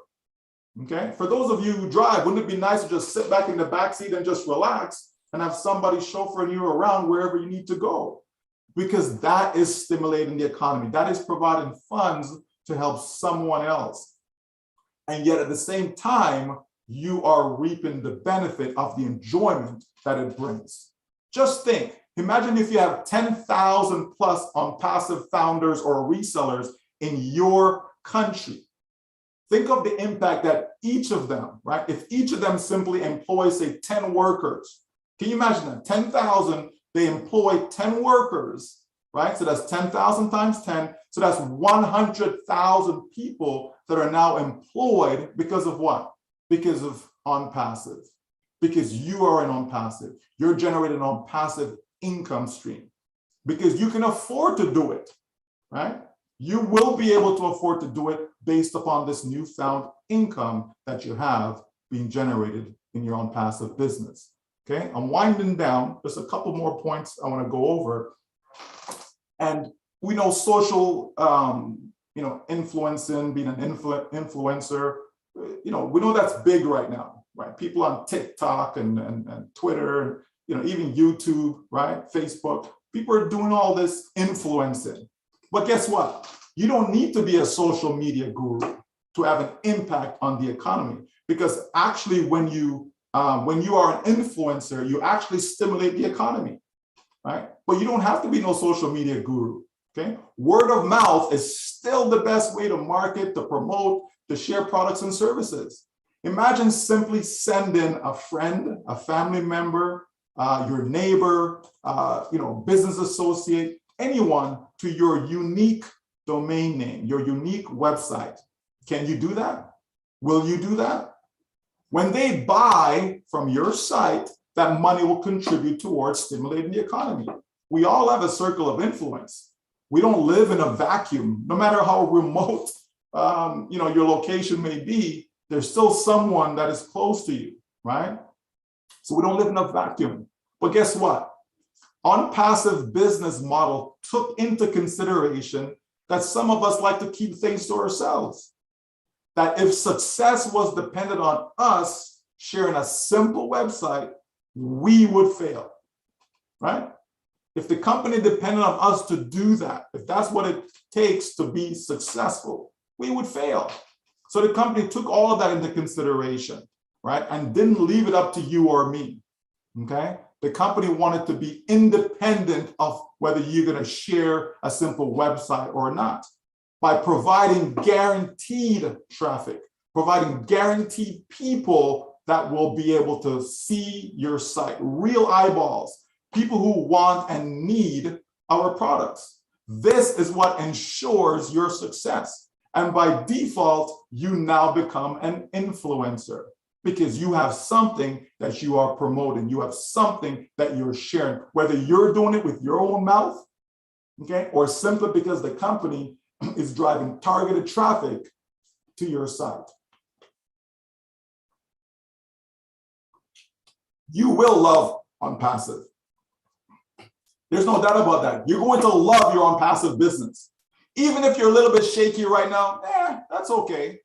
Okay, for those of you who drive, wouldn't it be nice to just sit back in the back seat and just relax and have somebody chauffeuring you around wherever you need to go? Because that is stimulating the economy. That is providing funds to help someone else. And yet at the same time, you are reaping the benefit of the enjoyment that it brings. Just think, imagine if you have 10,000 plus OnPassive founders or resellers in your country. Think of the impact that each of them, right? If each of them simply employs, say, 10 workers, can you imagine that? 10,000, they employ 10 workers, right? So that's 10,000 times 10. So that's 100,000 people that are now employed because of what? Because of OnPassive. Because you are an OnPassive. You're generating an OnPassive income stream. Because you can afford to do it, right? You will be able to afford to do it based upon this newfound income that you have being generated in your OnPassive business. Okay, I'm winding down. There's a couple more points I want to go over. And we know social, influencing, being an influencer, we know that's big right now, right? People on TikTok and Twitter, even YouTube, right? Facebook, people are doing all this influencing. But guess what? You don't need to be a social media guru to have an impact on the economy, because actually when you are an influencer, you actually stimulate the economy, right? But you don't have to be no social media guru, okay? Word of mouth is still the best way to market, to promote, to share products and services. Imagine simply sending a friend, a family member, your neighbor, business associate, anyone to your unique domain name, your unique website. Can you do that? Will you do that? When they buy from your site, that money will contribute towards stimulating the economy. We all have a circle of influence. We don't live in a vacuum. No matter how remote your location may be, there's still someone that is close to you, right? So we don't live in a vacuum. But guess what? OnPassive business model took into consideration that some of us like to keep things to ourselves. That if success was dependent on us sharing a simple website, we would fail, right? If the company depended on us to do that, if that's what it takes to be successful, we would fail. So the company took all of that into consideration, right? And didn't leave it up to you or me, okay? The company wanted to be independent of whether you're going to share a simple website or not, by providing guaranteed traffic, providing guaranteed people that will be able to see your site, real eyeballs, people who want and need our products. This is what ensures your success. And by default, you now become an influencer because you have something that you are promoting. You have something that you're sharing, whether you're doing it with your own mouth, okay, or simply because the company is driving targeted traffic to your site. You will love OnPassive. There's no doubt about that. You're going to love your OnPassive business. Even if you're a little bit shaky right now, that's okay.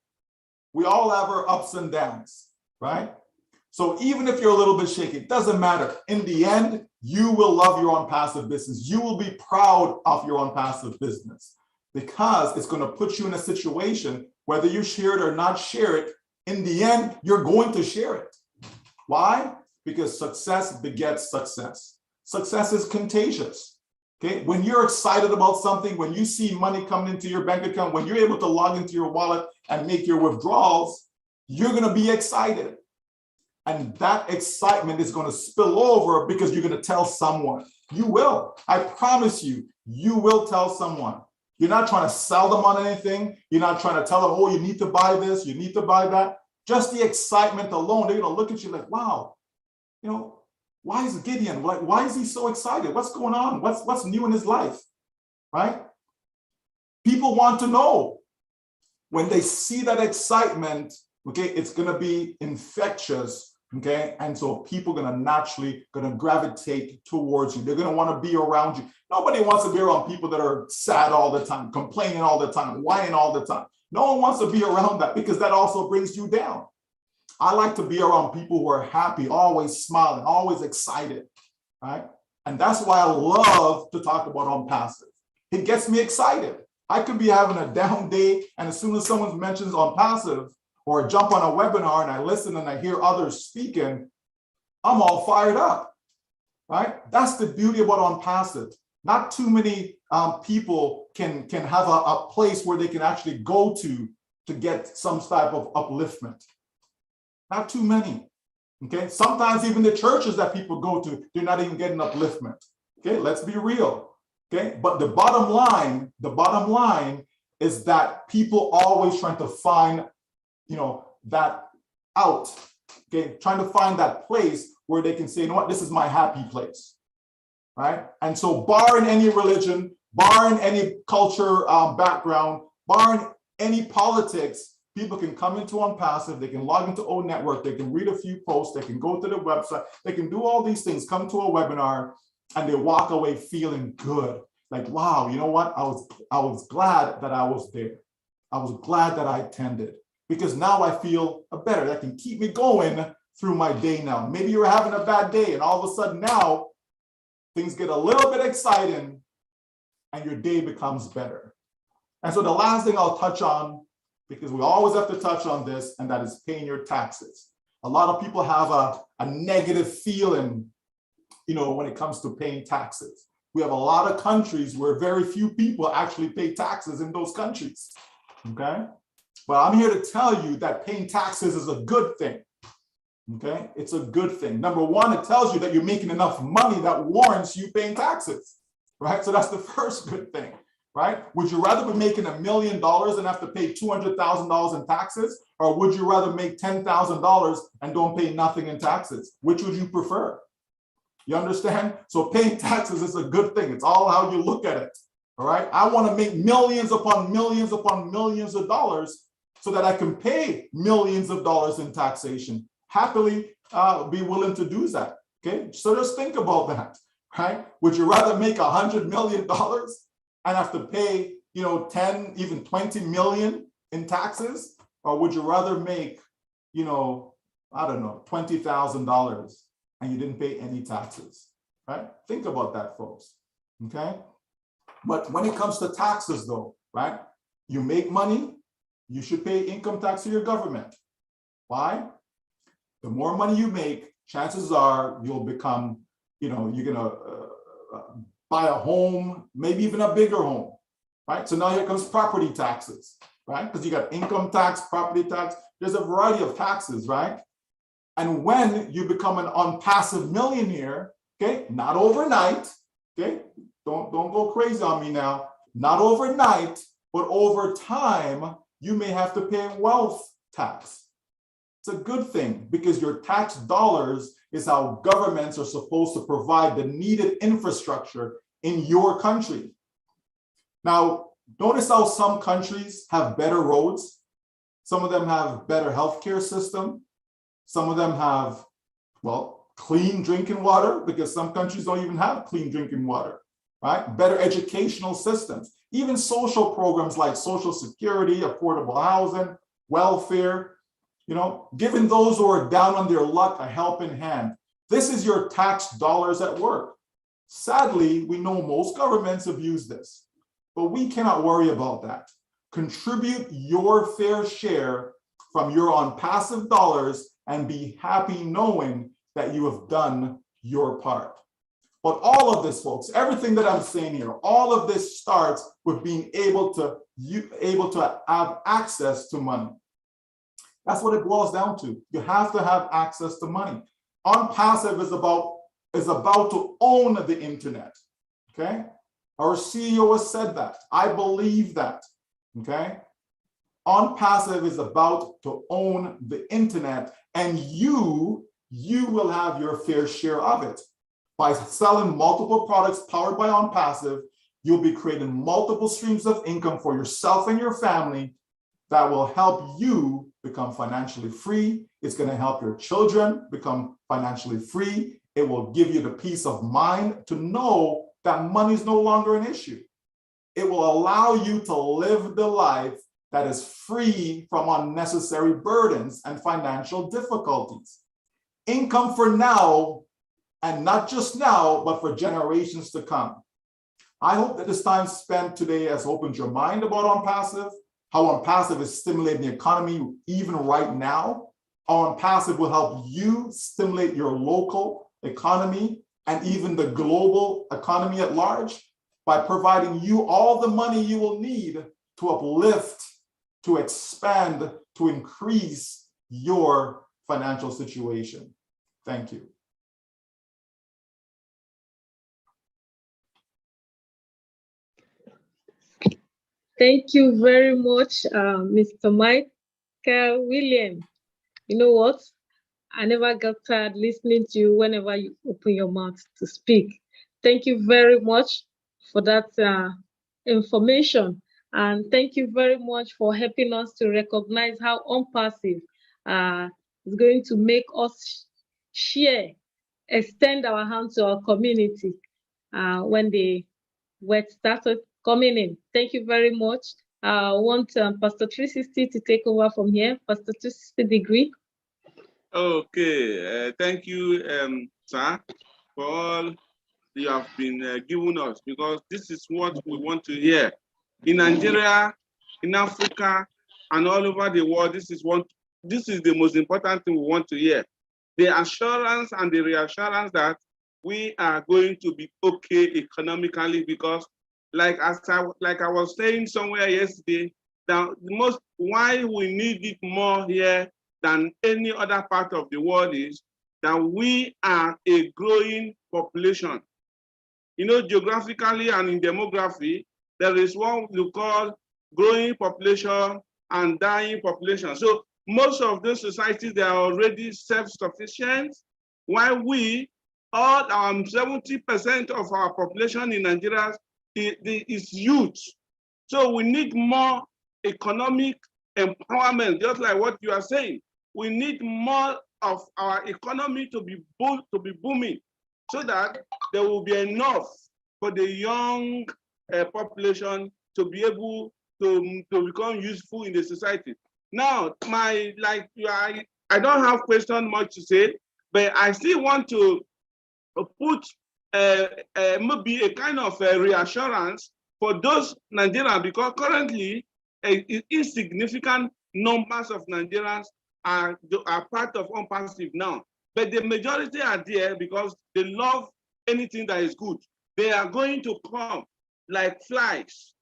We all have our ups and downs, right? So even if you're a little bit shaky, it doesn't matter. In the end, you will love your OnPassive business. You will be proud of your OnPassive business because it's going to put you in a situation, whether you share it or not share it, in the end, you're going to share it. Why? Because success begets success. Success is contagious. Okay, when you're excited about something, when you see money coming into your bank account, when you're able to log into your wallet and make your withdrawals, you're going to be excited. And that excitement is going to spill over because you're going to tell someone. You will. I promise you, you will tell someone. You're not trying to sell them on anything. You're not trying to tell them, oh, you need to buy this, you need to buy that. Just the excitement alone, they're going to look at you like, wow, you know, why is Gideon, like, why is he so excited? What's going on? What's new in his life, right? People want to know. When they see that excitement, okay, it's going to be infectious, okay? And so people are going to naturally gravitate towards you. They're going to want to be around you. Nobody wants to be around people that are sad all the time, complaining all the time, whining all the time. No one wants to be around that because that also brings you down. I like to be around people who are happy, always smiling, always excited, right? And that's why I love to talk about OnPassive. It gets me excited. I could be having a down day, and as soon as someone mentions OnPassive or jump on a webinar and I listen and I hear others speaking, I'm all fired up, right? That's the beauty about OnPassive. Not too many people can have a place where they can actually go to get some type of upliftment. Not too many, okay? Sometimes even the churches that people go to, they're not even getting upliftment, okay? Let's be real, okay? But the bottom line is that people always trying to find, you know, that out, okay? Trying to find that place where they can say, you know what, this is my happy place, right? And so barring any religion, barring any culture background, barring any politics, people can come into OnPassive, they can log into O Network, they can read a few posts, they can go to the website, they can do all these things, come to a webinar, and they walk away feeling good. Like, wow, you know what? I was glad that I was there. I was glad that I attended because now I feel better. That can keep me going through my day now. Maybe you're having a bad day and all of a sudden now things get a little bit exciting and your day becomes better. And so the last thing I'll touch on, because we always have to touch on this, and that is paying your taxes. A lot of people have a negative feeling, you know, when it comes to paying taxes. We have a lot of countries where very few people actually pay taxes in those countries, okay? But I'm here to tell you that paying taxes is a good thing, okay? It's a good thing. Number one, it tells you that you're making enough money that warrants you paying taxes, right? So that's the first good thing. Right? Would you rather be making $1 million and have to pay $200,000 in taxes? Or would you rather make $10,000 and don't pay nothing in taxes? Which would you prefer? You understand? So paying taxes is a good thing. It's all how you look at it. All right. I want to make millions upon millions upon millions of dollars so that I can pay millions of dollars in taxation. Happily be willing to do that. Okay. So just think about that. Right? Would you rather make $100 million and have to pay, you know, 10, even 20 million in taxes? Or would you rather make, you know, I don't know, $20,000 and you didn't pay any taxes, right? Think about that, folks. okay? But when it comes to taxes though, right? You make money, you should pay income tax to your government. Why? The more money you make, chances are you'll become, you're gonna buy a home, maybe even a bigger home, right? So now here comes property taxes, right? Because you got income tax, property tax, there's a variety of taxes, right? And when you become an unpassive millionaire, okay, not overnight, okay, don't go crazy on me now, not overnight, but over time, you may have to pay wealth tax. It's a good thing because your tax dollars is how governments are supposed to provide the needed infrastructure in your country. Now, notice how some countries have better roads. Some of them have better healthcare system. Some of them have, well, clean drinking water because some countries don't even have clean drinking water, right? Better educational systems, even social programs like Social Security, affordable housing, welfare, giving those who are down on their luck a helping hand. This is your tax dollars at work. Sadly, we know most governments abuse this, but we cannot worry about that. Contribute your fair share from your unpassive dollars and be happy knowing that you have done your part. But all of this, folks, everything that I'm saying here, all of this starts with being able to have access to money. That's what it boils down to. You have to have access to money. Unpassive is about to own the internet. Okay? Our CEO has said that. I believe that. Okay? Unpassive is about to own the internet, and you will have your fair share of it. By selling multiple products powered by Unpassive, you'll be creating multiple streams of income for yourself and your family that will help you become financially free. It's going to help your children become financially free. It will give you the peace of mind to know that money is no longer an issue. It will allow you to live the life that is free from unnecessary burdens and financial difficulties. Income for now, and not just now, but for generations to come. I hope that this time spent today has opened your mind about Unpassive, how Unpassive is stimulating the economy even right now. How Unpassive will help you stimulate your local economy and even the global economy at large by providing you all the money you will need to uplift, to expand, to increase your financial situation. Thank you. Thank you very much, Mr. Michael Williams. You know what? I never got tired listening to you whenever you open your mouth to speak. Thank you very much for that information. And thank you very much for helping us to recognize how Unpassive is going to make us extend our hand to our community when the word started coming in. Thank you very much. I want Pastor 360 to take over from here. Pastor 360 degree. Okay, thank you, sir, for all you have been giving us, because this is what we want to hear. In Nigeria, in Africa, and all over the world, this is the most important thing we want to hear. The assurance and the reassurance that we are going to be okay economically, because like I was saying somewhere yesterday, that why we need it more here than any other part of the world is that we are a growing population. Geographically and in demography, there is what we call growing population and dying population. So most of those societies, they are already self-sufficient, while all our 70% of our population in Nigeria is youth. So we need more economic empowerment, just like what you are saying. We need more of our economy to be booming, so that there will be enough for the young population to be able to become useful in the society. Now, I don't have question much to say, but I still want to put maybe a kind of reassurance for those Nigerians, because currently insignificant numbers of Nigerians are part of OnPassive now. But the majority are there because they love anything that is good. They are going to come like flies,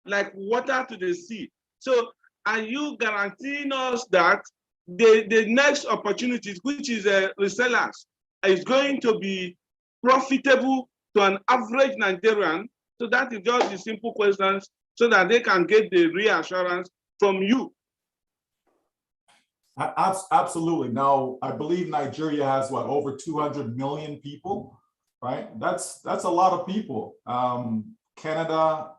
like water to the sea. So are you guaranteeing us that the next opportunities, which is resellers, is going to be profitable to an average Nigerian? So that is just the simple questions so that they can get the reassurance from you. Absolutely. Now, I believe Nigeria has what, over 200 million people, right? That's a lot of people. Canada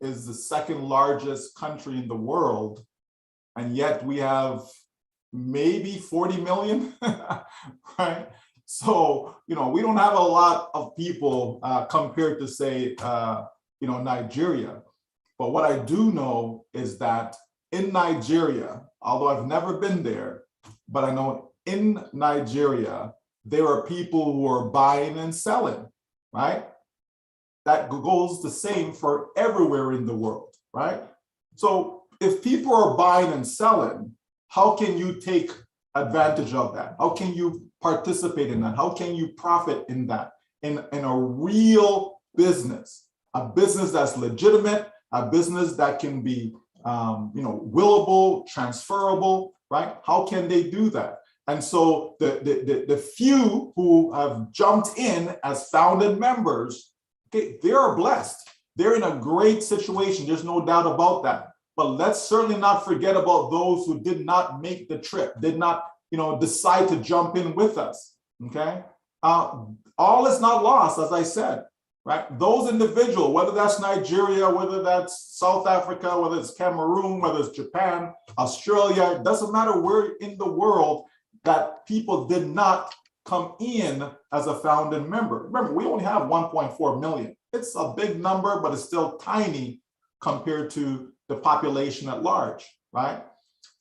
is the second largest country in the world, and yet we have maybe 40 million, right? So, we don't have a lot of people compared to, say, Nigeria. But what I do know is that in Nigeria, although I've never been there, but I know in Nigeria, there are people who are buying and selling, right? That goes the same for everywhere in the world, right? So if people are buying and selling, how can you take advantage of that? How can you participate in that? How can you profit in that? In a real business, a business that's legitimate, a business that can be willable, transferable, right? How can they do that? And so the few who have jumped in as founded members, okay, they are blessed. They're in a great situation. There's no doubt about that. But let's certainly not forget about those who did not make the trip, did not, decide to jump in with us. Okay, all is not lost, as I said. Right? Those individuals, whether that's Nigeria, whether that's South Africa, whether it's Cameroon, whether it's Japan, Australia, it doesn't matter where in the world that people did not come in as a founding member. Remember, we only have 1.4 million. It's a big number, but it's still tiny compared to the population at large, right?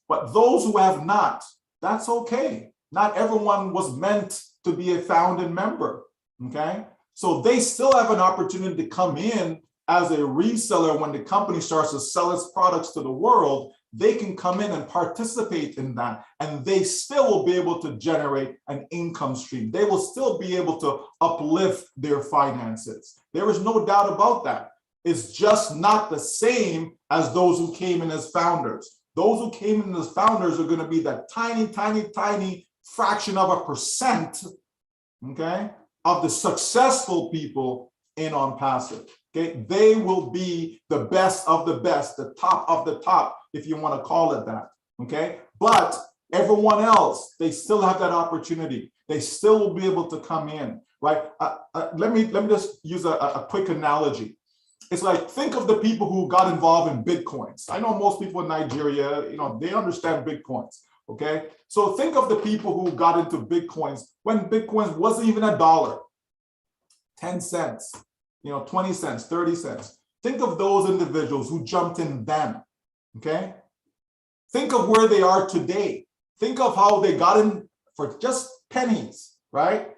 But those who have not, that's okay. Not everyone was meant to be a founding member, okay? So they still have an opportunity to come in as a reseller when the company starts to sell its products to the world. They can come in and participate in that, and they still will be able to generate an income stream. They will still be able to uplift their finances. There is no doubt about that. It's just not the same as those who came in as founders. Those who came in as founders are going to be that tiny, tiny, tiny fraction of a percent, okay, of the successful people in OnPassive. Okay, they will be the best of the best, the top of the top, if you want to call it that. Okay, but everyone else, they still have that opportunity. They still will be able to come in, right? Let me just use a quick analogy. It's like, think of the people who got involved in Bitcoins. I know most people in Nigeria, they understand Bitcoins. Okay, so think of the people who got into Bitcoins when Bitcoins wasn't even $1, 10 cents, 20 cents, 30 cents. Think of those individuals who jumped in then, okay? Think of where they are today. Think of how they got in for just pennies, right?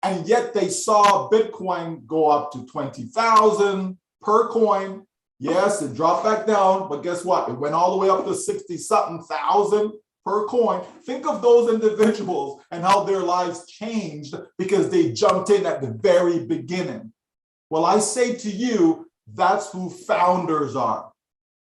And yet they saw Bitcoin go up to 20,000 per coin. Yes, it dropped back down, but guess what? It went all the way up to 60-something thousand per coin. Think of those individuals and how their lives changed because they jumped in at the very beginning. Well, I say to you, that's who founders are,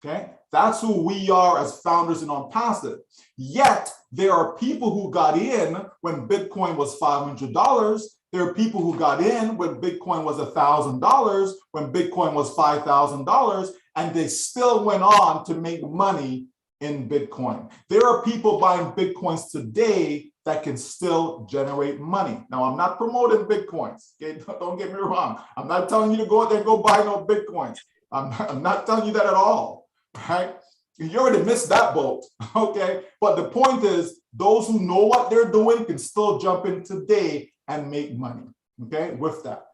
okay? That's who we are as founders in OnPassive. Yet, there are people who got in when Bitcoin was $500. There are people who got in when Bitcoin was $1,000, when Bitcoin was $5,000, and they still went on to make money in Bitcoin. There are people buying Bitcoins today that can still generate money. Now, I'm not promoting Bitcoins, okay? Don't get me wrong. I'm not telling you to go out there and go buy no Bitcoins. I'm not telling you that at all, right? You already missed that boat, okay? But the point is, those who know what they're doing can still jump in today and make money, okay, with that.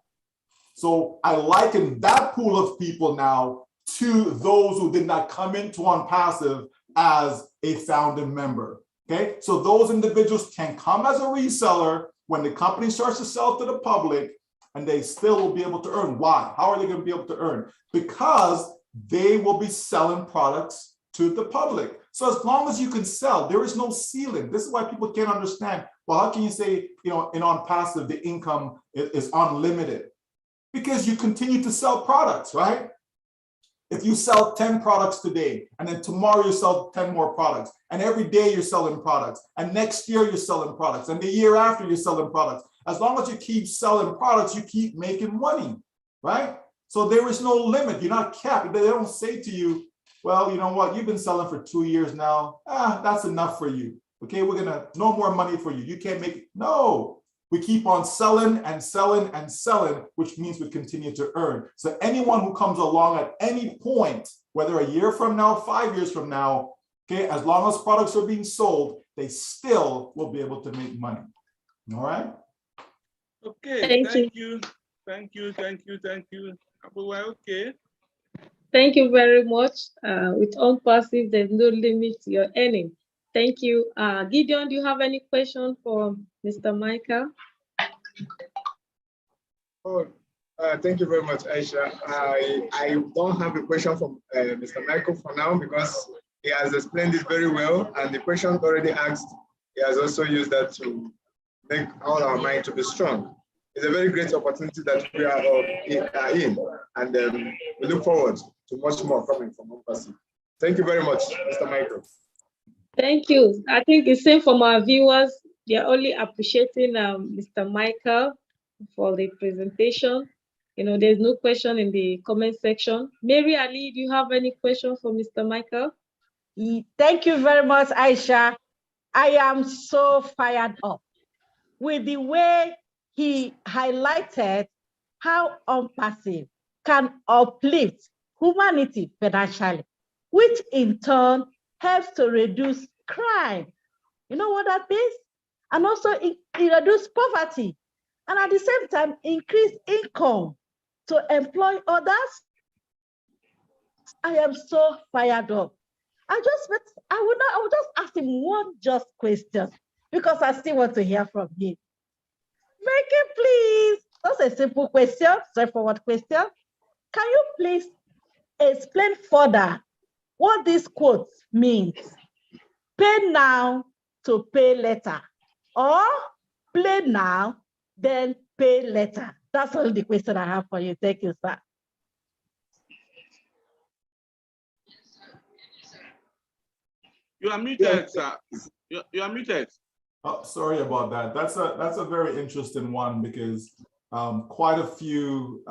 So I liken that pool of people now to those who did not come into OnPassive as a founding member, okay? So those individuals can come as a reseller when the company starts to sell to the public, and they still will be able to earn. Why? How are they going to be able to earn? Because they will be selling products to the public. So as long as you can sell, there is no ceiling. This is why people can't understand. Well, how can you say, in OnPassive, the income is unlimited? Because you continue to sell products, right? If you sell 10 products today, and then tomorrow you sell 10 more products, and every day you're selling products, and next year you're selling products, and the year after you're selling products. As long as you keep selling products, you keep making money, right? So there is no limit. You're not capped. They don't say to you, well, you know what? You've been selling for 2 years now. That's enough for you. Okay, we're gonna, no more money for you. You can't make it. No. We keep on selling and selling and selling, which means we continue to earn. So anyone who comes along at any point, whether a year from now, 5 years from now, okay, as long as products are being sold, they still will be able to make money. All right? Okay, thank you. Thank you. Well, okay. Thank you very much. With OnPassive, there's no limit to your earning. Thank you. Gideon, do you have any question for Mr. Michael? Oh, thank you very much, Aisha. I don't have a question from Mr. Michael for now because he has explained it very well, and the question already asked, he has also used that to make all our mind to be strong. It's a very great opportunity that we are in, and we look forward to much more coming from OnPassive. Thank you very much, Mr. Michael. Thank you. I think the same from our viewers. They're only appreciating Mr. Michael for the presentation. There's no question in the comment section. Mary Ali, do you have any question for Mr. Michael? Thank you very much, Aisha. I am so fired up with the way he highlighted how OnPassive can uplift humanity financially, which in turn helps to reduce crime. You know what that means? And also it reduces poverty, and at the same time increase income to employ others. I am so fired up. I will just ask him one just question because I still want to hear from him. Michael, please. That's a simple question, straightforward question. Can you please explain further what this quote means? Pay now to pay later, or play now, then pay later. That's all the question I have for you. Thank you, sir. You are muted, sir. You are muted. Oh, sorry about that. That's a very interesting one because quite a few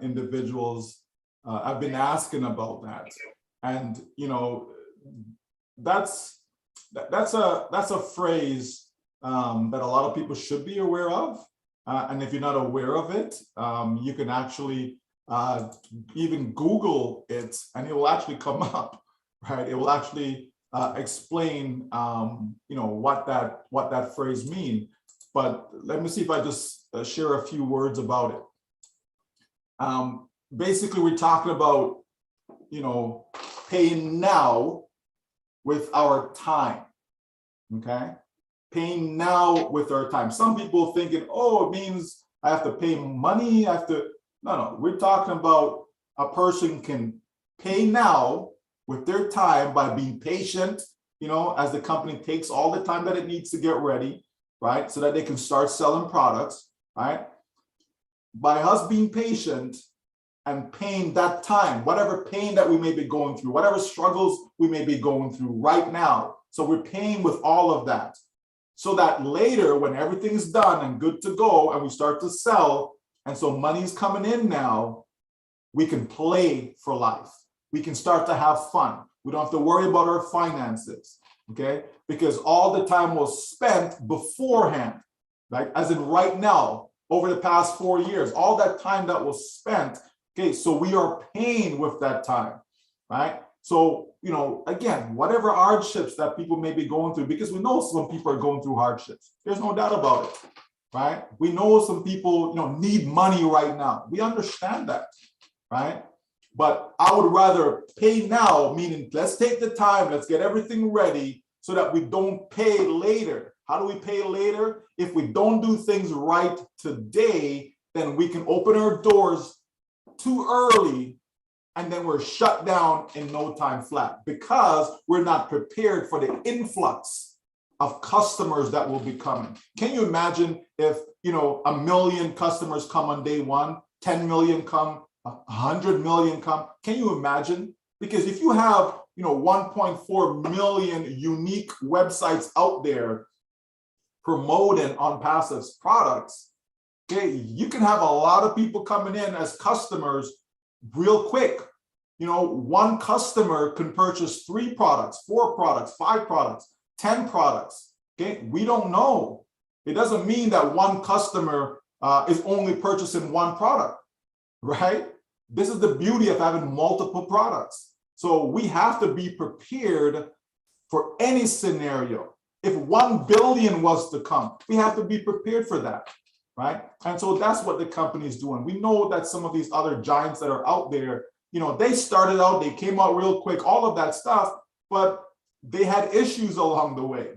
individuals have been asking about that, and that's a phrase that a lot of people should be aware of, and if you're not aware of it, you can actually even Google it, and it will actually come up, right? It will actually explain, what that phrase means. But let me see if I just share a few words about it. Basically, we're talking about, paying now with our time, okay? Paying now with our time. Some people thinking, oh, it means I have to pay money, no, we're talking about a person can pay now with their time by being patient, as the company takes all the time that it needs to get ready, right? So that they can start selling products, right? By us being patient and paying that time, whatever pain that we may be going through, whatever struggles we may be going through right now. So we're paying with all of that so that later when everything's done and good to go and we start to sell, and so money's coming in now, we can play for life. We can start to have fun. We don't have to worry about our finances, okay? Because all the time was spent beforehand, like as in right now, over the past 4 years, all that time that was spent, okay, so we are paying with that time, right? So, again, whatever hardships that people may be going through, because we know some people are going through hardships. There's no doubt about it, right? We know some people, need money right now. We understand that, right? But I would rather pay now, meaning let's take the time, let's get everything ready so that we don't pay later. How do we pay later? If we don't do things right today, then we can open our doors too early, and then we're shut down in no time flat because we're not prepared for the influx of customers that will be coming. Can you imagine if, 1 million customers come on day one, 10 million come, 100 million come? Can you imagine? Because if you have, 1.4 million unique websites out there promoting OnPassive's products, okay, you can have a lot of people coming in as customers real quick. One customer can purchase 3 products, 4 products, 5 products, 10 products. Okay, we don't know. It doesn't mean that one customer is only purchasing 1 product, right? This is the beauty of having multiple products. So we have to be prepared for any scenario. If 1 billion was to come, we have to be prepared for that, right? And so that's what the company is doing. We know that some of these other giants that are out there, they started out, they came out real quick, all of that stuff, but they had issues along the way,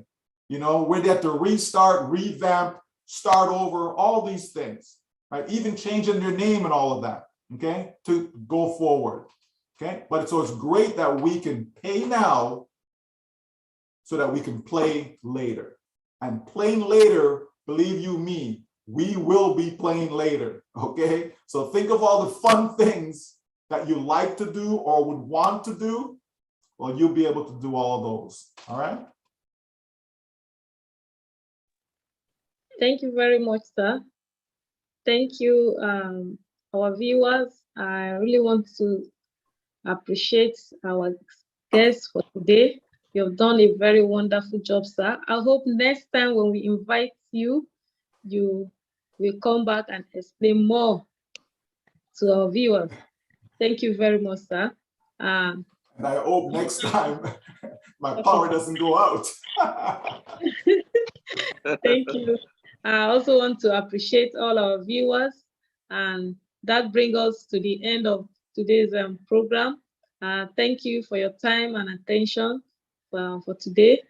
where they had to restart, revamp, start over, all these things, right? Even changing their name and all of that, okay, to go forward, okay? But so it's great that we can pay now so that we can play later. And playing later, believe you me, we will be playing later, okay? So think of all the fun things that you like to do or would want to do. Well, you'll be able to do all of those, all right? Thank you very much, sir. Thank you, our viewers. I really want to appreciate our guests for today. You've done a very wonderful job, sir. I hope next time when we invite you, you will come back and explain more to our viewers. Thank you very much, sir. And I hope next time my power doesn't go out. Thank you. I also want to appreciate all our viewers, and that brings us to the end of today's program. Thank you for your time and attention for today.